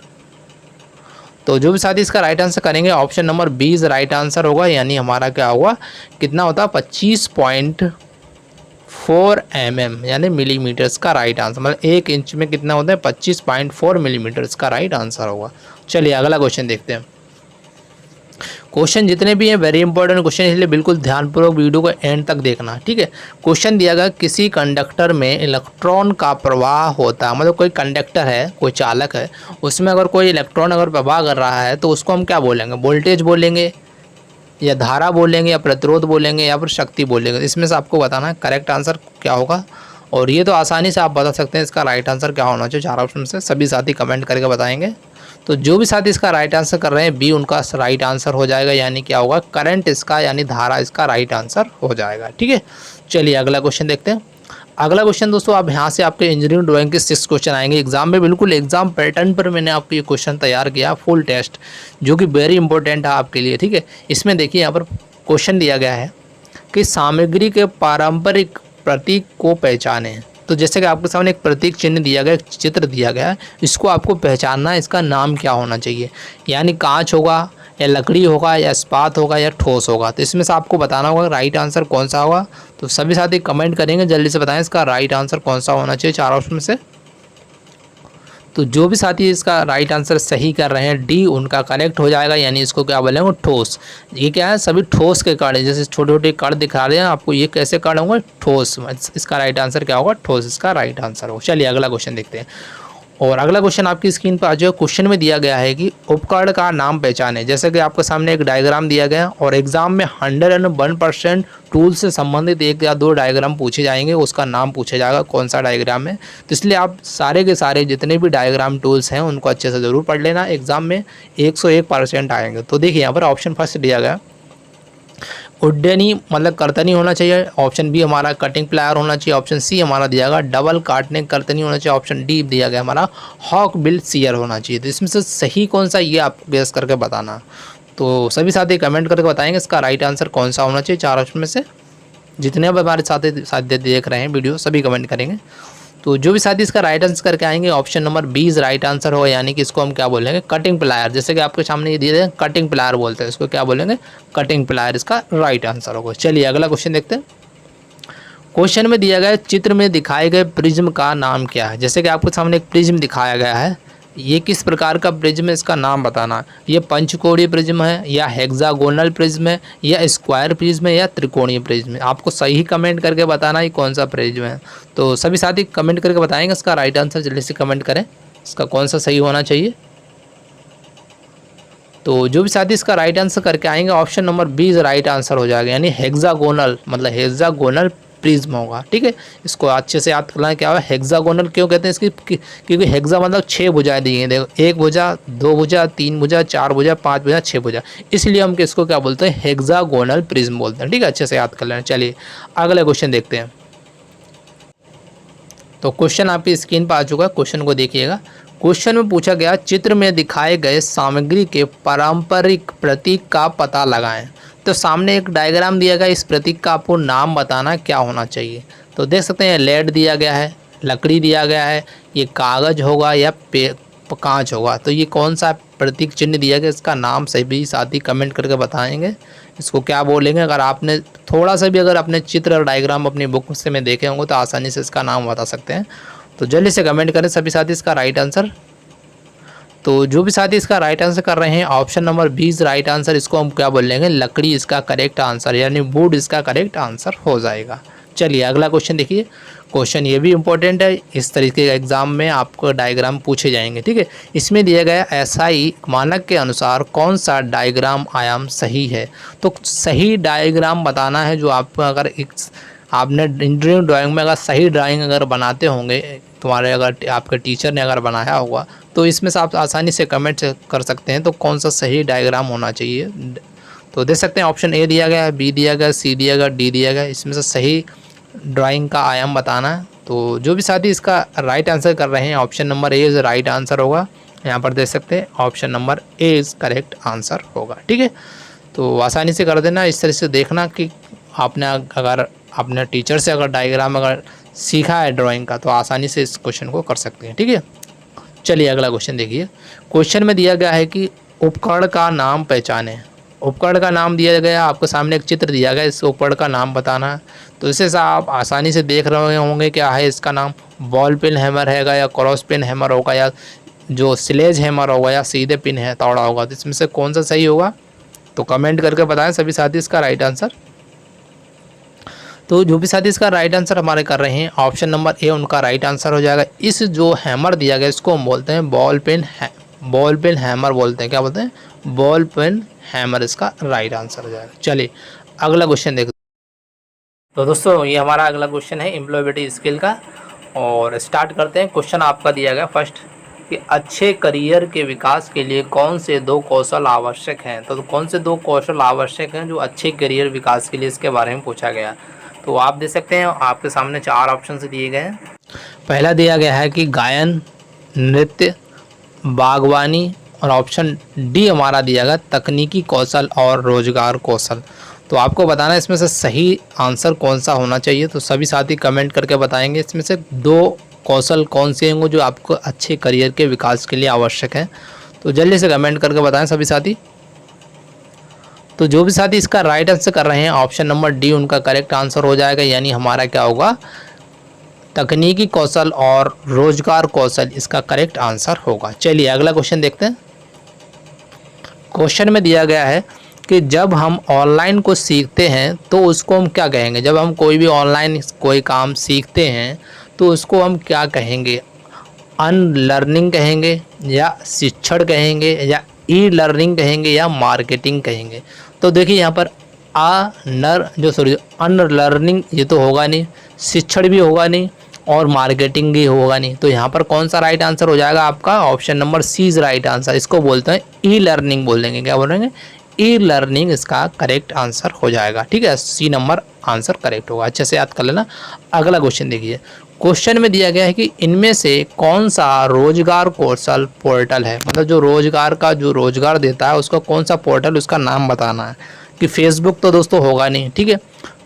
तो जो भी साथी इसका राइट आंसर करेंगे ऑप्शन नंबर 20 राइट आंसर होगा, यानी हमारा क्या होगा, कितना होता है 25.4 mm यानी मिलीमीटर्स का राइट आंसर, मतलब 1 इंच में कितना होता है 25.4 मिलीमीटर्स का राइट आंसर होगा। चलिए अगला क्वेश्चन देखते हैं। क्वेश्चन जितने भी हैं वेरी इंपॉर्टेंट क्वेश्चन, इसलिए बिल्कुल ध्यानपूर्वक वीडियो को एंड तक देखना, ठीक है। क्वेश्चन दिया गया किसी कंडक्टर में इलेक्ट्रॉन का प्रवाह होता है, मतलब कोई कंडक्टर है, कोई चालक है, उसमें अगर कोई इलेक्ट्रॉन अगर प्रवाह कर रहा है तो उसको हम क्या बोलेंगे, वोल्टेज बोलेंगे या धारा बोलेंगे या प्रतिरोध बोलेंगे या फिर शक्ति बोलेंगे। इसमें से आपको बताना है करेक्ट आंसर क्या होगा, और ये तो आसानी से आप बता सकते हैं इसका राइट आंसर क्या होना चाहिए चार ऑप्शन से। सभी साथी कमेंट करके बताएंगे। तो जो भी साथी इसका राइट आंसर कर रहे हैं बी उनका राइट आंसर हो जाएगा, यानी क्या होगा करंट इसका यानी धारा इसका राइट आंसर हो जाएगा, ठीक है। चलिए अगला क्वेश्चन देखते हैं। अगला क्वेश्चन दोस्तों आप यहाँ से आपके इंजीनियरिंग ड्राइंग के 6 क्वेश्चन आएंगे एग्जाम में, बिल्कुल एग्जाम पैटर्न पर मैंने आपको ये क्वेश्चन तैयार किया फुल टेस्ट, जो कि वेरी इंपॉर्टेंट है आपके लिए, ठीक है। इसमें देखिए यहाँ पर क्वेश्चन दिया गया है कि सामग्री के पारंपरिक प्रतीक को पहचानें। तो जैसे कि आपके सामने एक प्रतीक चिन्ह दिया गया, एक चित्र दिया गया है, इसको आपको पहचानना है, इसका नाम क्या होना चाहिए, यानी कांच होगा या लकड़ी होगा या इस्पात होगा या ठोस होगा। तो इसमें से आपको बताना होगा राइट आंसर कौन सा होगा। तो सभी साथी कमेंट करेंगे, जल्दी से बताएं इसका राइट आंसर कौन सा होना चाहिए चार ऑप्शन में से। तो जो भी साथी इसका राइट आंसर सही कर रहे हैं डी उनका करेक्ट हो जाएगा, यानी इसको क्या बोलेंगे ठोस। ये क्या है सभी ठोस के कण है, जैसे छोटे छोटे कण दिखा रहे हैं आपको, ये कैसे कण होंगे ठोस। इसका राइट आंसर क्या होगा ठोस इसका राइट आंसर होगा। चलिए अगला क्वेश्चन देखते हैं। और अगला क्वेश्चन आपकी स्क्रीन पर आ जाए। क्वेश्चन में दिया गया है कि उपकरण का नाम पहचाने। जैसे कि आपके सामने एक डायग्राम दिया गया और एग्जाम में 101% टूल से संबंधित 1 या 2 डायग्राम पूछे जाएंगे, उसका नाम पूछा जाएगा कौन सा डायग्राम है। तो इसलिए आप सारे के सारे जितने भी डायग्राम टूल्स हैं उनको अच्छे से ज़रूर पढ़ लेना, एग्जाम में 101% आएंगे। तो देखिए यहाँ पर ऑप्शन फर्स्ट दिया गया उड्डयनी मतलब कर्तनी होना चाहिए, ऑप्शन बी हमारा कटिंग प्लायर होना चाहिए, ऑप्शन सी हमारा दिया गया डबल काटने कर्तनी होना चाहिए, ऑप्शन डी दिया गया हमारा हॉक बिल सीयर होना चाहिए। तो इसमें से सही कौन सा ये आपको गेस करके बताना। तो सभी साथी कमेंट करके बताएंगे इसका राइट आंसर कौन सा होना चाहिए चार ऑप्शन में से। जितने अब हमारे साथी देख रहे हैं वीडियो सभी कमेंट करेंगे। तो जो भी साथी इसका राइट आंसर करके आएंगे ऑप्शन नंबर 20 राइट आंसर होगा, यानी कि इसको हम क्या बोलेंगे कटिंग प्लायर। जैसे कि आपके सामने ये दिए कटिंग प्लायर बोलते हैं, इसको क्या बोलेंगे कटिंग प्लायर, इसका राइट आंसर होगा। चलिए अगला क्वेश्चन देखते हैं। क्वेश्चन में दिया गया चित्र में दिखाए गए प्रिज्म का नाम क्या है। जैसे कि आपके सामने एक प्रिज्म दिखाया गया है, ये किस प्रकार का प्रिज्म है इसका नाम बताना। ये पंचकोणीय प्रिज्म है या हेक्सागोनल प्रिज्म है या स्क्वायर प्रिज्म है या त्रिकोणीय प्रिज्म है। आपको सही कमेंट करके बताना ये कौन सा प्रिज्म है। तो सभी साथी कमेंट करके बताएंगे इसका राइट आंसर, जल्दी से कमेंट करें इसका कौन सा सही होना चाहिए। तो जो भी साथी इसका राइट आंसर करके आएंगे option number B right answer हो जाएगा, यानी हेक्सागोनल मतलब हेक्सागोनल प्रिज्म होगा। ठीक है, इसको अच्छे से याद करना है क्या है हेक्सागोनल क्यों कहते हैं इसकी, क्योंकि हेक्सा मतलब 6 भुजाएं दी हैं। देखो 1 भुजा, 2 भुजा, 3 भुजा, 4 भुजा, 5 भुजा, 6 भुजा, इसलिए हम इसको क्या बोलते हैं हेक्सागोनल प्रिज्म बोलते हैं। ठीक है, अच्छे से याद कर लेना। चलिए अगला क्वेश्चन देखते हैं। तो क्वेश्चन आपकी स्क्रीन पर आ चुका है, क्वेश्चन को देखिएगा। क्वेश्चन में पूछा गया चित्र में दिखाए गए सामग्री के पारंपरिक प्रतीक का पता लगाएं। तो सामने एक डायग्राम दिया गया, इस प्रतीक का आपको नाम बताना क्या होना चाहिए। तो देख सकते हैं लेड दिया गया है, लकड़ी दिया गया है, ये कागज़ होगा या कांच होगा। तो ये कौन सा प्रतीक चिन्ह दिया गया, इसका नाम सभी साथी कमेंट करके बताएंगे इसको क्या बोलेंगे। अगर आपने थोड़ा सा भी अगर अपने चित्र और डायग्राम अपनी बुक से में देखे होंगे तो आसानी से इसका नाम बता सकते हैं। तो जल्दी से कमेंट करें सभी साथी इसका राइट आंसर। तो जो भी साथी इसका राइट आंसर कर रहे हैं ऑप्शन नंबर 20 राइट आंसर, इसको हम क्या बोल लेंगे लकड़ी इसका करेक्ट आंसर, यानी वुड इसका करेक्ट आंसर हो जाएगा। चलिए अगला क्वेश्चन देखिए। क्वेश्चन ये भी इम्पोर्टेंट है, इस तरीके का एग्जाम में आपको डायग्राम पूछे जाएंगे। ठीक है, इसमें दिया गया एसआई मानक के अनुसार कौन सा डायग्राम आयाम सही है। तो सही डायग्राम बताना है जो आपको अगर आपने इंजीनियरिंग ड्राइंग में अगर सही ड्राइंग अगर बनाते होंगे तुम्हारे अगर आपके टीचर ने अगर बनाया होगा तो इसमें से आप आसानी से कमेंट कर सकते हैं तो कौन सा सही डायग्राम होना चाहिए। तो देख सकते हैं ऑप्शन ए दिया गया है, बी दिया गया, सी दिया गया, डी दिया गया, इसमें से सही ड्राइंग का आयाम बताना है। तो जो भी साथी इसका राइट आंसर कर रहे हैं option number A is right answer होगा। यहाँ पर देख सकते हैं option number A is correct answer होगा। ठीक है, तो आसानी से कर देना, इस तरह से देखना कि आपने अगर अपने टीचर से अगर डायग्राम अगर सीखा है ड्राइंग का तो आसानी से इस क्वेश्चन को कर सकते हैं। ठीक है, चलिए अगला क्वेश्चन देखिए। क्वेश्चन में दिया गया है कि उपकरण का नाम पहचानें। उपकरण का नाम दिया गया, आपके सामने एक चित्र दिया गया, इस उपकरण का नाम बताना है। तो इससे आप आसानी से देख रहे होंगे क्या है इसका नाम, बॉल पिन हैमर हैगा या क्रॉस पिन हैमर होगा या जो स्लेज हैमर होगा या सीधे पिन है तोड़ा होगा। तो इसमें से कौन सा सही होगा तो कमेंट करके बताएं सभी साथी इसका राइट आंसर। तो जो भी साथी इसका राइट आंसर हमारे कर रहे हैं ऑप्शन नंबर ए उनका राइट आंसर हो जाएगा। इस जो हैमर दिया गया इसको हम बोलते हैं बॉल पिन हैमर बोलते हैं, क्या बोलते हैं बॉल पिन हैमर, इसका राइट आंसर हो जाएगा। चलिए अगला क्वेश्चन देखते हैं। तो दोस्तों ये हमारा अगला क्वेश्चन है एम्प्लॉयबिलिटी स्किल का, और स्टार्ट करते हैं। क्वेश्चन आपका दिया गया फर्स्ट कि अच्छे करियर के विकास के लिए कौन से 2 कौशल आवश्यक हैं। तो कौन से 2 कौशल आवश्यक हैं जो अच्छे करियर विकास के लिए, इसके बारे में पूछा गया। तो आप देख सकते हैं आपके सामने 4 ऑप्शन दिए गए हैं। पहला दिया गया है कि गायन, नृत्य, बागवानी, और ऑप्शन डी हमारा दिया गया तकनीकी कौशल और रोजगार कौशल। तो आपको बताना है इसमें से सही आंसर कौन सा होना चाहिए। तो सभी साथी कमेंट करके बताएंगे इसमें से 2 कौशल कौन से होंगे जो आपको अच्छे करियर के विकास के लिए आवश्यक है। तो जल्दी से कमेंट करके बताएं सभी साथी। तो जो भी साथी इसका राइट आंसर कर रहे हैं ऑप्शन नंबर डी उनका करेक्ट आंसर हो जाएगा, यानी हमारा क्या होगा तकनीकी कौशल और रोजगार कौशल इसका करेक्ट आंसर होगा। चलिए अगला क्वेश्चन देखते हैं। क्वेश्चन में दिया गया है कि जब हम ऑनलाइन को सीखते हैं तो उसको हम क्या कहेंगे। जब हम कोई भी ऑनलाइन कोई काम सीखते हैं तो उसको हम क्या कहेंगे, अनलर्निंग कहेंगे या शिक्षण कहेंगे या ई लर्निंग कहेंगे या मार्केटिंग कहेंगे। तो देखिए यहाँ पर अनलर्निंग ये तो होगा नहीं, शिक्षण भी होगा नहीं और मार्केटिंग भी होगा नहीं। तो यहाँ पर कौन सा राइट आंसर हो जाएगा आपका option number C is right answer. इसको बोलते हैं ई लर्निंग बोल देंगे, क्या बोलेंगे ई लर्निंग इसका करेक्ट आंसर हो जाएगा। ठीक है, सी नंबर आंसर करेक्ट होगा, अच्छे से याद कर लेना। अगला क्वेश्चन देखिए। क्वेश्चन में दिया गया है कि इनमें से कौन सा रोजगार कौशल पोर्टल है, मतलब जो रोजगार का जो रोजगार देता है उसका कौन सा पोर्टल, उसका नाम बताना है। कि फेसबुक तो दोस्तों होगा नहीं, ठीक है,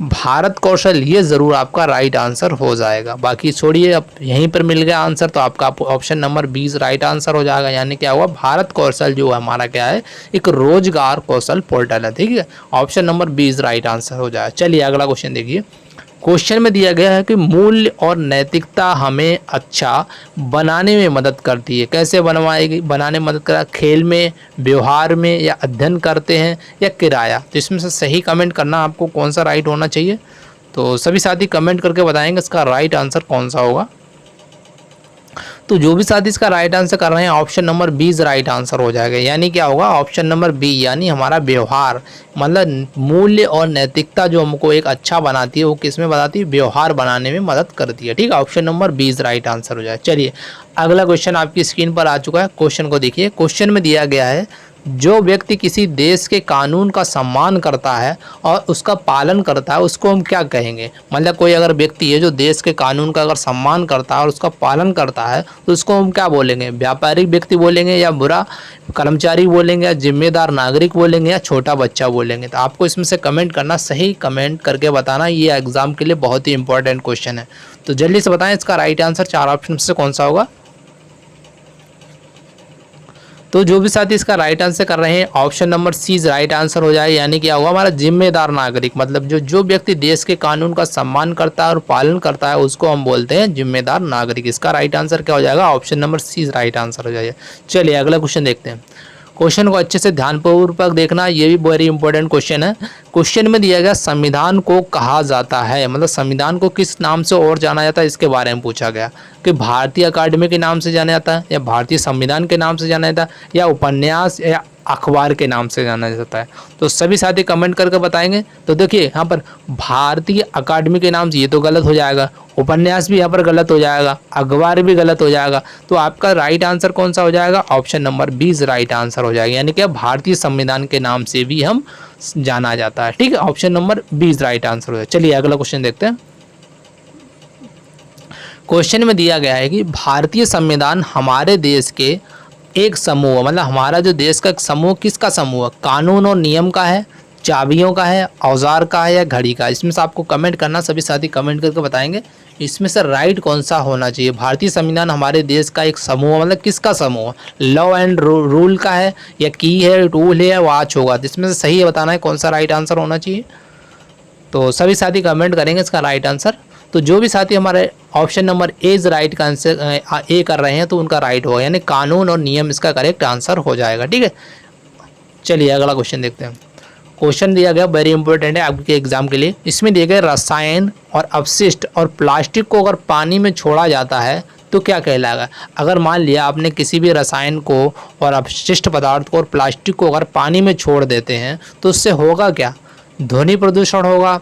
भारत कौशल ये ज़रूर आपका राइट आंसर हो जाएगा। बाकी छोड़िए, अब यहीं पर मिल गया आंसर तो आपका ऑप्शन नंबर 20 राइट आंसर हो जाएगा। यानी क्या हुआ, भारत कौशल जो हमारा क्या है एक रोजगार कौशल पोर्टल है। ठीक है, ऑप्शन नंबर 20 राइट आंसर हो जाएगा। चलिए अगला क्वेश्चन देखिए। क्वेश्चन में दिया गया है कि मूल्य और नैतिकता हमें अच्छा बनाने में मदद करती है। कैसे बनवाएगी, बनाने में मदद करा, खेल में, व्यवहार में, या अध्ययन करते हैं, या किराया। तो इसमें से सही कमेंट करना आपको कौन सा राइट होना चाहिए। तो सभी साथी कमेंट करके बताएंगे इसका राइट आंसर कौन सा होगा। तो जो भी साथी इसका राइट आंसर कर रहे हैं option number B right answer हो जाएगा। यानी क्या होगा, ऑप्शन नंबर बी यानी हमारा व्यवहार, मतलब मूल्य और नैतिकता जो हमको एक अच्छा बनाती है वो किस में बनाती है, व्यवहार बनाने में मदद करती है। ठीक है, option number B right answer हो जाए। चलिए अगला क्वेश्चन आपकी स्क्रीन पर आ चुका है। क्वेश्चन को देखिए, क्वेश्चन में दिया गया है जो व्यक्ति किसी देश के कानून का सम्मान करता है और उसका पालन करता है उसको हम क्या कहेंगे। मतलब कोई अगर व्यक्ति है जो देश के कानून का अगर सम्मान करता है और उसका पालन करता है तो उसको हम क्या बोलेंगे, व्यापारिक व्यक्ति बोलेंगे या बुरा कर्मचारी बोलेंगे या जिम्मेदार नागरिक बोलेंगे या छोटा बच्चा बोलेंगे। तो आपको इसमें से कमेंट करना, सही कमेंट करके बताना। ये एग्जाम के लिए बहुत ही इंपॉर्टेंट क्वेश्चन है। तो जल्दी से बताएं इसका राइट आंसर चार ऑप्शन से कौन सा होगा। तो जो भी साथी इसका राइट आंसर कर रहे हैं option number C right answer हो जाए। यानी क्या होगा, हमारा जिम्मेदार नागरिक, मतलब जो व्यक्ति देश के कानून का सम्मान करता है और पालन करता है उसको हम बोलते हैं जिम्मेदार नागरिक। इसका राइट आंसर क्या हो जाएगा, option number C right answer हो जाएगा। चलिए अगला क्वेश्चन देखते हैं। क्वेश्चन को अच्छे से ध्यानपूर्वक देखना, ये भी वेरी इंपॉर्टेंट क्वेश्चन है। क्वेश्चन में दिया गया संविधान को कहा जाता है, मतलब संविधान को किस नाम से और जाना जाता है इसके बारे में पूछा गया कि भारतीय अकादमी के नाम से जाना जाता है या भारतीय संविधान के नाम से जाना जाता है या उपन्यास या अखबार के नाम से जाना जाता है। तो सभी साथी कमेंट करके बताएंगे। तो देखिए यहाँ पर भारतीय अकादमी के नाम से ये तो गलत हो जाएगा, उपन्यास भी यहाँ पर गलत हो जाएगा, अखबार भी गलत हो जाएगा। तो आपका राइट आंसर कौन सा हो जाएगा, option number B right answer हो जाएगा। यानी कि भारतीय संविधान के नाम से भी हम जाना जाता है। ठीक है, option number B right answer हो जाएगा। चलिए अगला क्वेश्चन देखते हैं। क्वेश्चन में दिया गया है कि भारतीय संविधान हमारे देश के एक समूह, मतलब हमारा जो देश का एक समूह किसका समूह है, कानून और नियम का है, चाबियों का है, औजार का है या घड़ी का। इसमें से आपको कमेंट करना, सभी साथी कमेंट करके बताएंगे इसमें से राइट कौन सा होना चाहिए। भारतीय संविधान हमारे देश का एक समूह, मतलब किसका समूह, लॉ एंड रूल का है या की है, टूल है या वॉच होगा। इसमें से सही बताना है कौन सा राइट आंसर होना चाहिए। तो सभी साथी कमेंट करेंगे इसका राइट आंसर। तो जो भी साथी हमारे ऑप्शन नंबर ए राइट का आंसर ए कर रहे हैं तो उनका राइट होगा, यानी कानून और नियम इसका करेक्ट आंसर हो जाएगा। ठीक है, चलिए अगला क्वेश्चन देखते हैं। क्वेश्चन दिया गया वेरी इंपॉर्टेंट है आपके एग्जाम के लिए। इसमें दिए गए रसायन और अपशिष्ट और प्लास्टिक को अगर पानी में छोड़ा जाता है तो क्या कहलाएगा। अगर मान लिया आपने किसी भी रसायन को और अपशिष्ट पदार्थ को और प्लास्टिक को अगर पानी में छोड़ देते हैं तो उससे होगा क्या, ध्वनि प्रदूषण होगा,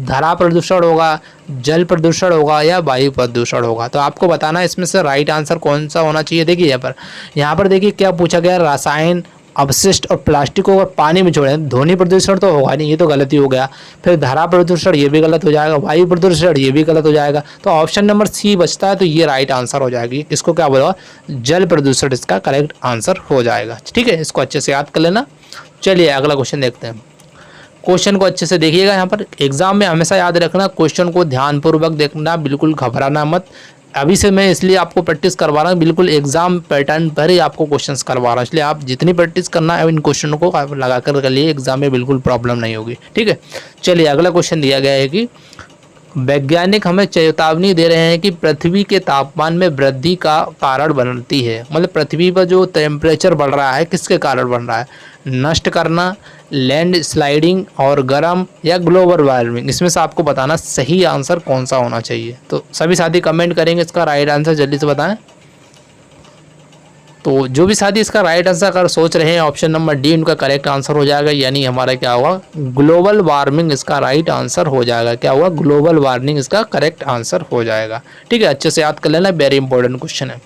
धरा प्रदूषण होगा, जल प्रदूषण होगा या वायु प्रदूषण होगा। तो आपको बताना है इसमें से राइट आंसर कौन सा होना चाहिए। देखिए यहाँ पर देखिए क्या पूछा गया, रसायन अपशिष्ट और प्लास्टिक को अगर पानी में छोड़े, ध्वनि प्रदूषण तो होगा नहीं, ये तो गलती हो गया। फिर धरा प्रदूषण ये भी गलत हो जाएगा, वायु प्रदूषण ये भी गलत हो जाएगा। तो ऑप्शन नंबर सी बचता है, तो ये राइट आंसर हो जाएगी। इसको क्या बोला, जल प्रदूषण इसका करेक्ट आंसर हो जाएगा। ठीक है, इसको अच्छे से याद कर लेना। चलिए अगला क्वेश्चन देखते हैं। क्वेश्चन को अच्छे से देखिएगा। यहाँ पर एग्जाम में हमेशा याद रखना, क्वेश्चन को ध्यानपूर्वक देखना, बिल्कुल घबराना मत। अभी से मैं इसलिए आपको प्रैक्टिस करवा रहा हूँ, बिल्कुल एग्जाम पैटर्न पर ही आपको क्वेश्चंस करवा रहा हूँ, इसलिए आप जितनी प्रैक्टिस करना है इन क्वेश्चनों को लगा कर लिए एग्जाम में बिल्कुल प्रॉब्लम नहीं होगी। ठीक है, चलिए अगला क्वेश्चन दिया गया है कि वैज्ञानिक हमें चेतावनी दे रहे हैं कि पृथ्वी के तापमान में वृद्धि का कारण बनती है, मतलब पृथ्वी पर जो टेम्परेचर बढ़ रहा है किसके कारण बढ़ रहा है, नष्ट करना, लैंड स्लाइडिंग और गर्म या ग्लोबल वार्मिंग। इसमें से आपको बताना सही आंसर कौन सा होना चाहिए। तो सभी साथी कमेंट करेंगे इसका राइट आंसर, जल्दी से बताएं। तो जो भी साथी इसका राइट आंसर अगर सोच रहे हैं ऑप्शन नंबर डी उनका करेक्ट आंसर हो जाएगा, यानी हमारा क्या होगा, ग्लोबल वार्मिंग इसका राइट आंसर हो जाएगा। क्या हुआ, ग्लोबल वार्मिंग इसका करेक्ट आंसर हो जाएगा। ठीक है, अच्छे से याद कर लेना, वेरी इंपॉर्टेंट क्वेश्चन है।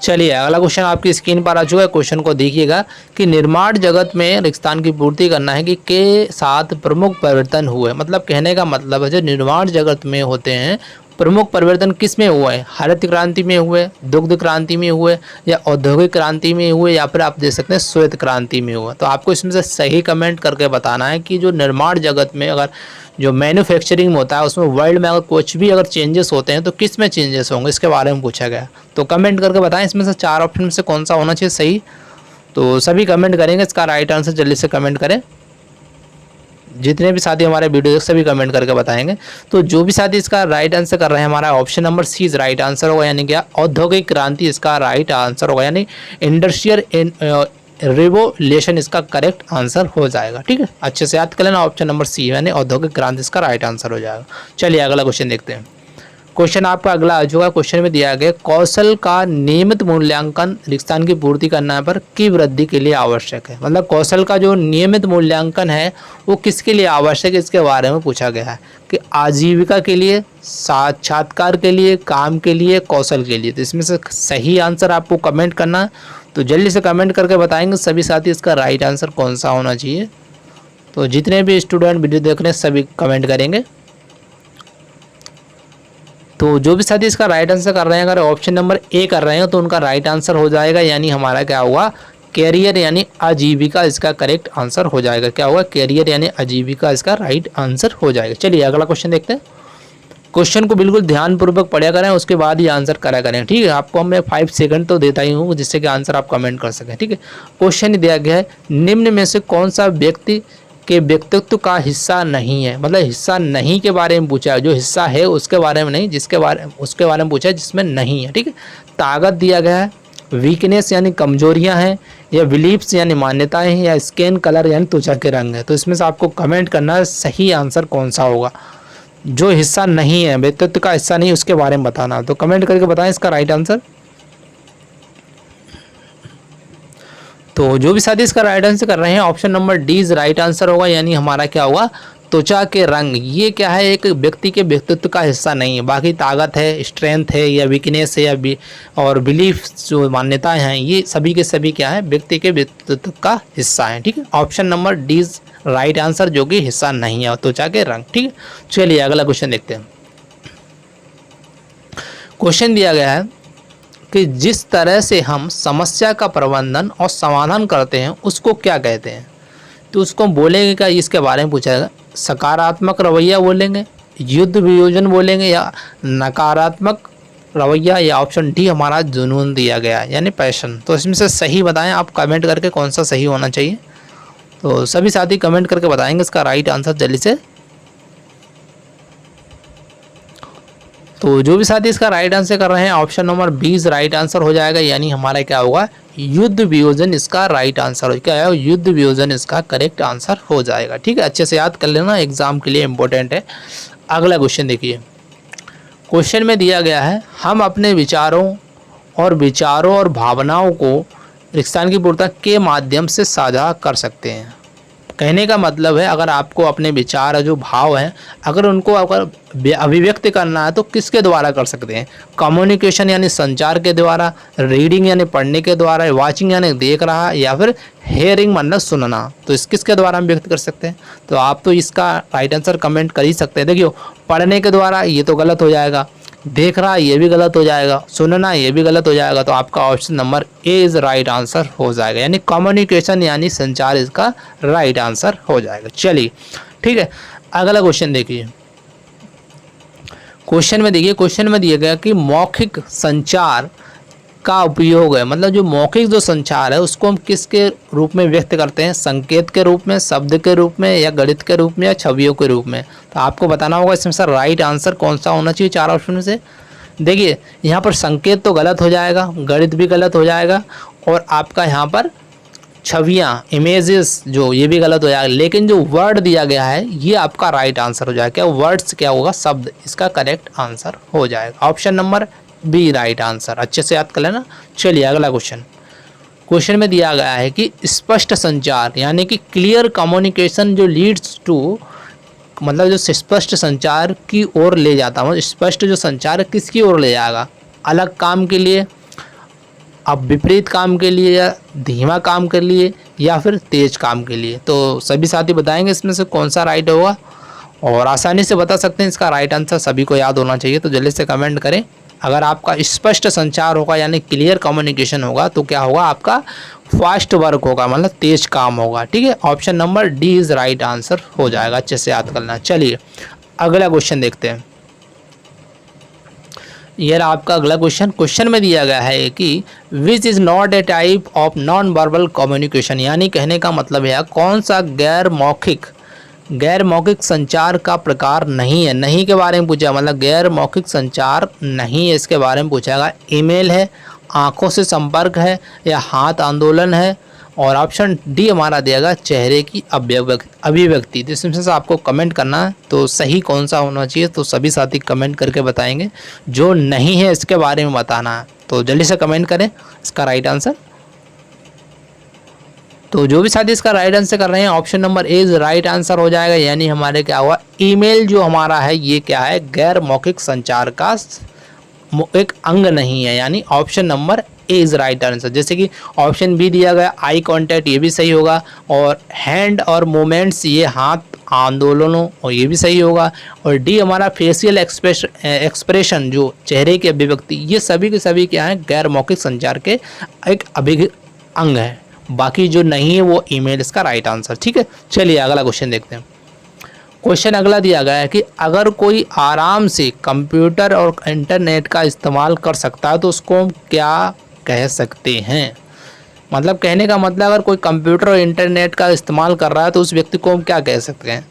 चलिए अगला क्वेश्चन आपकी स्क्रीन पर आ चुका है। क्वेश्चन को देखिएगा कि निर्माण जगत में रिक्तान की पूर्ति करना है कि के साथ प्रमुख परिवर्तन हुए, मतलब कहने का मतलब है जो निर्माण जगत में होते हैं प्रमुख परिवर्तन किस में हुए, हरित क्रांति में हुए, दुग्ध क्रांति में हुए या औद्योगिक क्रांति में हुए या फिर आप देख सकते हैं श्वेत क्रांति में हुआ। तो आपको इसमें से सही कमेंट करके बताना है कि जो निर्माण जगत में अगर जो मैन्युफैक्चरिंग होता है उसमें वर्ल्ड में अगर कुछ भी अगर चेंजेस होते हैं तो किस में चेंजेस होंगे, इसके बारे में पूछा गया। तो कमेंट करके बताएं इसमें से चार ऑप्शन में से कौन सा होना चाहिए सही। तो सभी कमेंट करेंगे इसका राइट आंसर, जल्दी से कमेंट करें। जितने भी साथी हमारे वीडियो देख सभी कमेंट करके बताएंगे। तो जो भी साथी इसका राइट आंसर कर रहे हैं हमारा option number C right answer होगा, यानी क्या औद्योगिक क्रांति इसका राइट आंसर होगा, यानी इंडस्ट्रियल रिवोल्यूशन इसका करेक्ट आंसर हो जाएगा। ठीक है, अच्छे से याद कर लेना, ऑप्शन नंबर सी यानी औद्योगिक क्रांति इसका राइट आंसर हो जाएगा। चलिए अगला क्वेश्चन देखते हैं। क्वेश्चन आपका अगला आ चुका। क्वेश्चन में दिया गया कौशल का नियमित मूल्यांकन रिक्तान की पूर्ति करने पर की वृद्धि के लिए आवश्यक है। मतलब कौशल का जो नियमित मूल्यांकन है वो किसके लिए आवश्यक है, इसके बारे में पूछा गया है कि आजीविका के लिए, साक्षात्कार के लिए, काम के लिए, कौशल के लिए। तो इसमें से सही आंसर आपको कमेंट करना है, तो जल्दी से कमेंट करके बताएंगे सभी साथी इसका राइट आंसर कौन सा होना चाहिए। तो जितने भी स्टूडेंट वीडियो देख रहे हैं सभी कमेंट करेंगे। तो जो भी साथी इसका राइट आंसर कर रहे हैं, अगर ऑप्शन नंबर ए कर रहे हैं तो उनका राइट आंसर हो जाएगा, यानी हमारा क्या होगा, कैरियर यानी आजीविका इसका करेक्ट आंसर हो जाएगा। क्या होगा, कैरियर यानी आजीविका इसका राइट आंसर हो जाएगा। चलिए अगला क्वेश्चन देखते हैं। क्वेश्चन को बिल्कुल ध्यानपूर्वक पढ़ा करें, उसके बाद ही आंसर करा करें, ठीक है। आपको मैं 5 सेकंड तो देता ही हूँ जिससे कि आंसर आप कमेंट कर सकें, ठीक है। क्वेश्चन दिया गया है निम्न में से कौन सा व्यक्ति के व्यक्तित्व का हिस्सा नहीं है। मतलब हिस्सा नहीं के बारे में पूछा है, जो हिस्सा है उसके बारे में नहीं, उसके बारे में पूछा है जिसमें नहीं है, ठीक है। ताकत दिया गया है, वीकनेस यानी कमजोरियां हैं, या बिलीफ्स यानी मान्यताएं हैं, या स्किन कलर यानी त्वचा के रंग है। तो इसमें से आपको कमेंट करना है सही आंसर कौन सा होगा। जो हिस्सा नहीं है, व्यक्तित्व का हिस्सा नहीं, उसके बारे में बताना। तो कमेंट करके बताएं इसका राइट आंसर। तो जो भी साथी इसका राइट आंसर कर रहे हैं, option number D is right answer होगा, यानी हमारा क्या होगा, त्वचा के रंग। ये क्या है, एक व्यक्ति के व्यक्तित्व का हिस्सा नहीं है। बाकी ताकत है, स्ट्रेंथ है, या वीकनेस है, या और बिलीफ जो मान्यताएं हैं, ये सभी के सभी क्या है, व्यक्ति के व्यक्तित्व का हिस्सा है, ठीक है। Option number D is right answer, जो कि हिस्सा नहीं है, त्वचा के रंग, ठीक है। चलिए अगला क्वेश्चन देखते हैं। क्वेश्चन दिया गया है कि जिस तरह से हम समस्या का प्रबंधन और समाधान करते हैं उसको क्या कहते हैं। तो उसको हम बोलेंगे क्या, इसके बारे में पूछा जाएगा। सकारात्मक रवैया बोलेंगे, युद्ध वियोजन बोलेंगे, या नकारात्मक रवैया, या ऑप्शन डी हमारा जुनून दिया गया है यानी पैशन। तो इसमें से सही बताएं आप कमेंट करके कौन सा सही होना चाहिए। तो सभी साथी कमेंट करके बताएंगे इसका राइट आंसर जल्दी से। तो जो भी साथी इसका राइट आंसर कर रहे हैं, ऑप्शन नंबर 20 राइट आंसर हो जाएगा, यानी हमारा क्या होगा, युद्ध वियोजन इसका राइट आंसर हो। क्या है, युद्ध वियोजन इसका करेक्ट आंसर हो जाएगा, ठीक है। अच्छे से याद कर लेना, एग्जाम के लिए इंपॉर्टेंट है। अगला क्वेश्चन देखिए। क्वेश्चन में दिया गया है हम अपने विचारों और भावनाओं को रिक्तान की पूर्णता के माध्यम से साझा कर सकते हैं। कहने का मतलब है अगर आपको अपने विचार जो भाव हैं, अगर उनको अभिव्यक्त करना है तो किसके द्वारा कर सकते हैं। कम्युनिकेशन यानी संचार के द्वारा, रीडिंग यानी पढ़ने के द्वारा, वाचिंग यानी देख रहा, या फिर हेयरिंग मतलब सुनना। तो किसके द्वारा हम व्यक्त कर सकते हैं। तो आप तो इसका राइट आंसर कमेंट कर ही सकते हैं। देखियो, पढ़ने के द्वारा ये तो गलत हो जाएगा, देख रहा ये भी गलत हो जाएगा, सुनना ये भी गलत हो जाएगा। तो आपका option number A is right answer हो जाएगा, यानी कम्युनिकेशन यानी संचार इसका राइट आंसर हो जाएगा। चलिए ठीक है, अगला क्वेश्चन देखिए। क्वेश्चन में देखिए, क्वेश्चन में दिया गया कि मौखिक संचार का उपयोग है, मतलब जो मौखिक जो संचार है उसको हम किसके रूप में व्यक्त करते हैं, संकेत के रूप में, शब्द के रूप में, या गणित के रूप में, या छवियों के रूप में। तो आपको बताना होगा इसमें सर राइट आंसर कौन सा होना चाहिए चार ऑप्शन में से। देखिए यहाँ पर संकेत तो गलत हो जाएगा, गणित भी गलत हो जाएगा, और आपका यहाँ पर छवियाँ इमेजेस जो ये भी गलत हो जाएगा। लेकिन जो वर्ड दिया गया है ये आपका राइट आंसर हो जाएगा। क्या वर्ड्स क्या होगा, शब्द, इसका करेक्ट आंसर हो जाएगा। Option number B right answer, अच्छे से याद कर लेना। चलिए अगला क्वेश्चन। क्वेश्चन में दिया गया है कि स्पष्ट संचार यानी कि क्लियर कम्युनिकेशन जो लीड्स टू, मतलब जो स्पष्ट संचार की ओर ले जाता है, स्पष्ट जो संचार किसकी ओर ले जाएगा, अलग काम के लिए, अब विपरीत काम के लिए, या धीमा काम के लिए, या फिर तेज काम के लिए। तो सभी साथी बताएंगे इसमें से कौन सा राइट होगा, और आसानी से बता सकते हैं इसका राइट आंसर सभी को याद होना चाहिए। तो जल्दी से कमेंट करें। अगर आपका स्पष्ट संचार होगा यानी क्लियर कम्युनिकेशन होगा तो क्या होगा, आपका फास्ट वर्क होगा, मतलब तेज काम होगा। ठीक है, option number D is right answer हो जाएगा, अच्छे से याद करना। चलिए अगला क्वेश्चन देखते हैं। यह आपका अगला क्वेश्चन। क्वेश्चन में दिया गया है कि which is not a type of non verbal communication, यानी कहने का मतलब है कौन सा गैर मौखिक संचार का प्रकार नहीं है। नहीं के बारे में पूछा, मतलब गैर मौखिक संचार नहीं है, इसके बारे में पूछाएगा। ईमेल है, आंखों से संपर्क है, या हाथ आंदोलन है, और ऑप्शन डी हमारा दिया गया चेहरे की अभिव्यक्ति। तो इसमें से आपको कमेंट करना है तो सही कौन सा होना चाहिए, तो सभी साथी कमेंट करके बताएंगे। जो नहीं है इसके बारे में बताना है, तो जल्दी से कमेंट करें इसका राइट आंसर। तो जो भी साथी इसका राइट आंसर कर रहे हैं option number A is right answer हो जाएगा। यानी हमारे क्या हुआ, ईमेल जो हमारा है ये क्या है, गैर मौखिक संचार का एक अंग नहीं है, यानी option number A is right answer. जैसे कि ऑप्शन बी दिया गया आई कांटेक्ट, ये भी सही होगा, और हैंड और मूवमेंट्स, ये हाथ आंदोलनों, और ये भी सही होगा। और डी हमारा फेशियल एक्सप्रेशन, जो चेहरे की अभिव्यक्ति, ये सभी के सभी क्या है, गैर मौखिक संचार के एक अंग है। बाकी जो नहीं है वो ईमेल इसका राइट आंसर। ठीक है, चलिए अगला क्वेश्चन देखते हैं। क्वेश्चन अगला दिया गया है कि अगर कोई आराम से कंप्यूटर और इंटरनेट का इस्तेमाल कर सकता है तो उसको हम क्या कह सकते हैं। मतलब कहने का मतलब अगर कोई कंप्यूटर और इंटरनेट का इस्तेमाल कर रहा है तो उस व्यक्ति को हम क्या कह सकते हैं।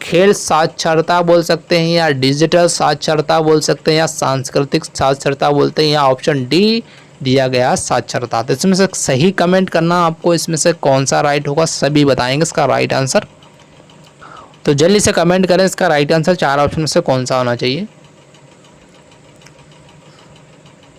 खेल साक्षरता बोल सकते हैं, या डिजिटल साक्षरता बोल सकते हैं, या सांस्कृतिक साक्षरता बोलते हैं, या ऑप्शन डी दिया गया साक्षरता। तो इसमें से सही कमेंट करना आपको, इसमें से कौन सा राइट होगा सभी बताएंगे इसका राइट आंसर। तो जल्दी से कमेंट करें इसका राइट आंसर 4 ऑप्शन में से कौन सा होना चाहिए।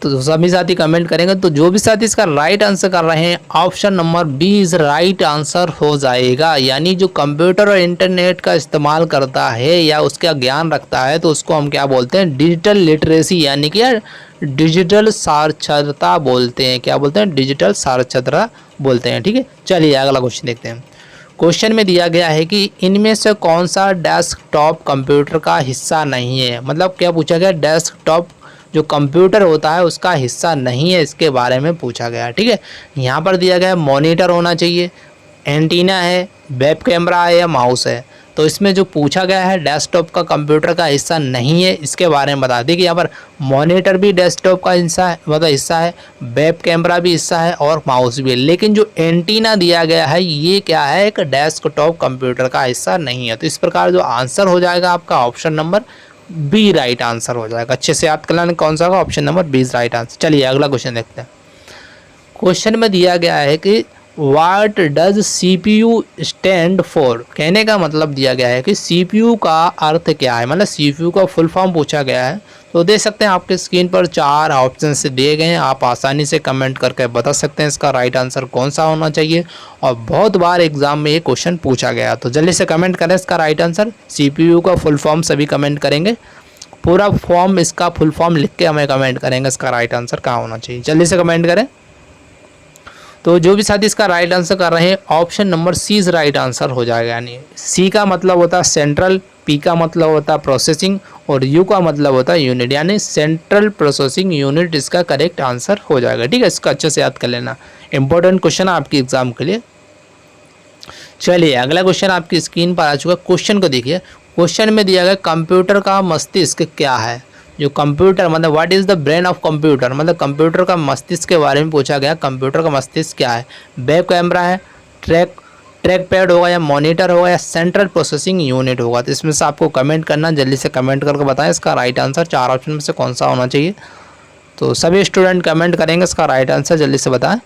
तो सभी साथी कमेंट करेंगे। तो जो भी साथी इसका राइट आंसर कर रहे हैं option number B is right answer हो जाएगा। यानी जो कंप्यूटर और इंटरनेट का इस्तेमाल करता है या उसका ज्ञान रखता है तो उसको हम क्या बोलते हैं, डिजिटल लिटरेसी, यानी कि डिजिटल साक्षरता बोलते हैं। क्या बोलते हैं, डिजिटल साक्षरता बोलते हैं। ठीक है, चलिए अगला क्वेश्चन देखते हैं। क्वेश्चन में दिया गया है कि इनमें से कौन सा डेस्कटॉप कंप्यूटर का हिस्सा नहीं है। मतलब क्या पूछा गया, डेस्कटॉप जो कंप्यूटर होता है उसका हिस्सा नहीं है, इसके बारे में पूछा गया। ठीक है, यहाँ पर दिया गया है मॉनिटर होना चाहिए, एंटीना है, वेब कैमरा है, या माउस है। तो इसमें जो पूछा गया है डेस्कटॉप का कंप्यूटर का हिस्सा नहीं है, इसके बारे में बता दें कि यहाँ पर मॉनिटर भी डेस्कटॉप का हिस्सा है, मतलब हिस्सा है, वेब कैमरा भी हिस्सा है, और माउस भी है। लेकिन जो एंटीना दिया गया है ये क्या है, एक डेस्कटॉप कंप्यूटर का हिस्सा नहीं है। तो इस प्रकार जो आंसर हो जाएगा आपका option number B right answer हो जाएगा। अच्छे से याद कर लेना कौन सा होगा, option number B right answer. चलिए अगला क्वेश्चन देखते हैं। क्वेश्चन में दिया गया है कि what does CPU stand for. कहने का मतलब दिया गया है कि CPU का अर्थ क्या है, मतलब CPU का फुल फॉर्म पूछा गया है। तो देख सकते हैं आपके स्क्रीन पर 4 ऑप्शन से दिए गए हैं, आप आसानी से कमेंट करके बता सकते हैं इसका राइट आंसर कौन सा होना चाहिए। और बहुत बार एग्जाम में ये क्वेश्चन पूछा गया, तो जल्दी से कमेंट करें इसका राइट आंसर। CPU का फुल फॉर्म सभी कमेंट करेंगे, पूरा फॉर्म इसका फुल फॉर्म लिख के हमें कमेंट करेंगे इसका राइट आंसर कहाँ होना चाहिए। जल्दी से कमेंट करें। तो जो भी साथी इसका राइट आंसर कर रहे हैं option number C is right answer हो जाएगा। यानी सी का मतलब होता है सेंट्रल, पी का मतलब होता है प्रोसेसिंग, और यू का मतलब होता है यूनिट, यानी सेंट्रल प्रोसेसिंग यूनिट इसका करेक्ट आंसर हो जाएगा। ठीक है, इसका अच्छे से याद कर लेना, इंपॉर्टेंट क्वेश्चन है आपकी एग्जाम के लिए। चलिए अगला क्वेश्चन आपकी स्क्रीन पर आ चुका है। क्वेश्चन को देखिए, क्वेश्चन में दिया गया कंप्यूटर का मस्तिष्क क्या है। जो कंप्यूटर मतलब what is the brain of computer, मतलब कंप्यूटर का मस्तिष्क के बारे में पूछा गया। कंप्यूटर का मस्तिष्क क्या है, वेब कैमरा है, ट्रैक पैड होगा, या मॉनिटर होगा, या सेंट्रल प्रोसेसिंग यूनिट होगा। तो इसमें से आपको कमेंट करना, जल्दी से कमेंट करके बताएं इसका राइट आंसर 4 ऑप्शन में से कौन सा होना चाहिए। तो सभी स्टूडेंट कमेंट करेंगे इसका राइट आंसर, जल्दी से बताएं।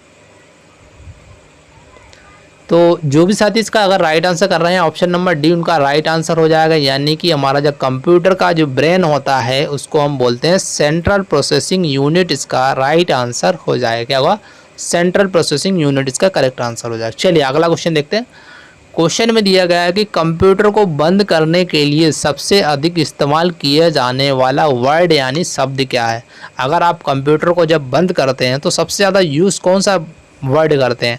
तो जो भी साथी इसका अगर राइट आंसर कर रहे हैं ऑप्शन नंबर डी उनका राइट आंसर हो जाएगा। यानी कि हमारा जो कंप्यूटर का जो ब्रेन होता है उसको हम बोलते हैं सेंट्रल प्रोसेसिंग यूनिट, इसका राइट आंसर हो जाएगा। क्या होगा, सेंट्रल प्रोसेसिंग यूनिट इसका करेक्ट आंसर हो जाएगा। चलिए अगला क्वेश्चन देखते हैं। क्वेश्चन में दिया गया है कि कंप्यूटर को बंद करने के लिए सबसे अधिक इस्तेमाल किया जाने वाला वर्ड यानी शब्द क्या है। अगर आप कंप्यूटर को जब बंद करते हैं तो सबसे ज़्यादा यूज़ कौन सा वर्ड करते हैं।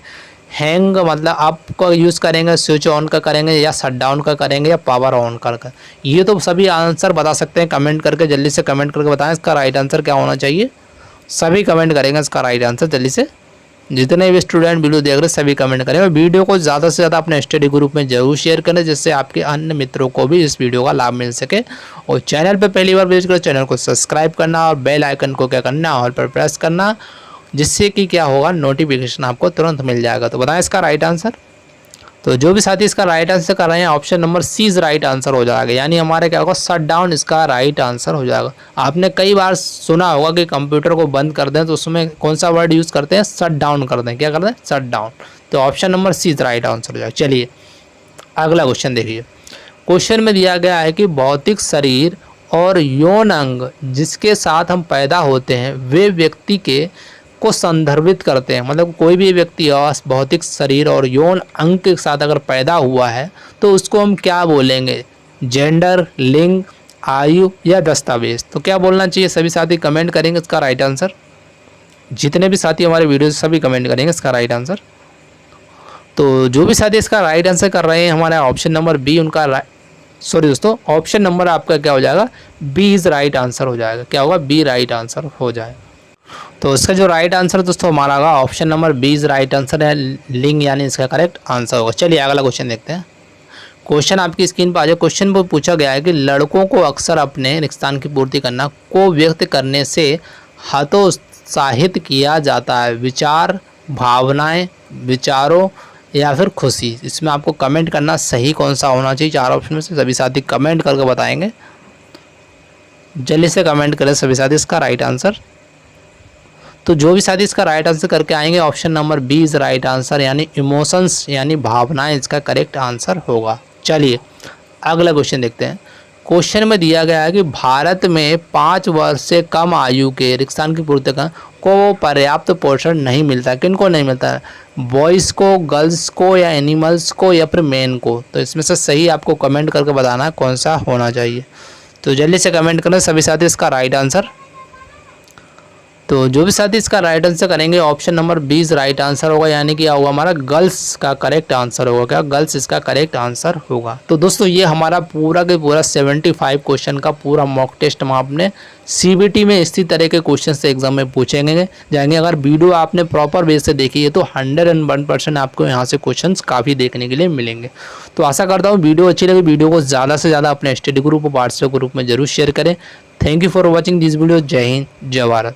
हैंग मतलब आपको यूज़ करेंगे, स्विच ऑन का करेंगे, या शट डाउन का करेंगे, या पावर ऑन कर। ये तो सभी आंसर बता सकते हैं कमेंट करके, जल्दी से कमेंट करके बताएं इसका राइट आंसर क्या होना चाहिए। सभी कमेंट करेंगे इसका राइट आंसर, जल्दी से जितने भी स्टूडेंट वीडियो देख रहे हैं सभी कमेंट करें। और वीडियो को ज़्यादा से ज़्यादा अपने स्टडी ग्रुप में जरूर शेयर करें, जिससे आपके अन्य मित्रों को भी इस वीडियो का लाभ मिल सके। और चैनल पर पहली बार विजिट करें, चैनल को सब्सक्राइब करना और बेल आइकन को क्या करना, ऑल पर प्रेस करना, जिससे कि क्या होगा, नोटिफिकेशन आपको तुरंत मिल जाएगा। तो बताएं इसका राइट आंसर। तो जो भी साथी इसका राइट आंसर कर रहे हैं option number C is right answer हो जाएगा। यानी हमारे क्या होगा, शट डाउन इसका राइट आंसर हो जाएगा। आपने कई बार सुना होगा कि कंप्यूटर को बंद कर दें तो उसमें कौन सा वर्ड यूज़ करते हैं, शट डाउन कर दें। क्या करते हैं, शट डाउन। तो option number C is right answer हो जाएगा। चलिए अगला क्वेश्चन देखिए। क्वेश्चन में दिया गया है कि भौतिक शरीर और यौन अंग जिसके साथ हम पैदा होते हैं वे व्यक्ति के को संदर्भित करते हैं। मतलब कोई भी व्यक्ति भौतिक शरीर और यौन अंग के साथ अगर पैदा हुआ है तो उसको हम क्या बोलेंगे? जेंडर, लिंग, आयु या दस्तावेज। तो क्या बोलना चाहिए? सभी साथी कमेंट करेंगे इसका राइट आंसर। जितने भी साथी हमारे वीडियो से सभी कमेंट करेंगे इसका राइट आंसर। तो जो भी साथी इसका राइट आंसर कर रहे हैं हमारा ऑप्शन नंबर बी उनका सॉरी दोस्तों, ऑप्शन नंबर आपका क्या हो जाएगा? बी इज़ राइट आंसर हो जाएगा। क्या होगा? बी राइट आंसर हो जाएगा। तो इसका जो राइट आंसर दोस्तों हमारा होगा option number B is right answer है, लिंग यानी इसका करेक्ट आंसर होगा। चलिए अगला क्वेश्चन देखते हैं। क्वेश्चन आपकी स्क्रीन पर आ जाए। क्वेश्चन में पूछा गया है कि लड़कों को अक्सर अपने रिश्तान की पूर्ति करना को व्यक्त करने से हतोत्साहित किया जाता है। विचार, भावनाएं, विचारों या फिर खुशी। इसमें आपको कमेंट करना सही कौन सा होना चाहिए। चार ऑप्शन में से सभी साथी कमेंट करके बताएंगे। जल्दी से कमेंट करें सभी साथी इसका राइट आंसर। तो जो भी साथी इसका राइट आंसर करके आएंगे option number B is right answer यानी इमोशंस यानी भावनाएं इसका करेक्ट आंसर होगा। चलिए अगला क्वेश्चन देखते हैं। क्वेश्चन में दिया गया है कि भारत में 5 वर्ष से कम आयु के रिक्तान की पूर्ति को पर्याप्त पोषण नहीं मिलता। किनको नहीं मिलता है? बॉयज़ को, गर्ल्स को या एनिमल्स को या फिर मैन को। तो इसमें से सही आपको कमेंट करके बताना है कौन सा होना चाहिए। तो जल्दी से कमेंट करें सभी साथी इसका राइट आंसर। तो जो भी साथी इसका राइट आंसर करेंगे option number B is right answer होगा यानी कि होगा हमारा गर्ल्स का करेक्ट आंसर होगा। क्या? गर्ल्स इसका करेक्ट आंसर होगा। तो दोस्तों ये हमारा पूरा के पूरा 75 क्वेश्चन का पूरा मॉक टेस्ट हम आपने CBT में इसी तरह के क्वेश्चन से एग्जाम में पूछेंगे जाएंगे। अगर वीडियो आपने प्रॉपर वे से देखी है तो 101% आपको यहाँ से क्वेश्चन काफ़ी देखने के लिए मिलेंगे। तो आशा करता हूँ वीडियो अच्छी लगी। वीडियो को ज़्यादा से ज़्यादा अपने स्टडी ग्रुप और व्हाट्सएप ग्रुप में जरूर शेयर करें। Thank you for watching this video. जय हिंद, जय भारत।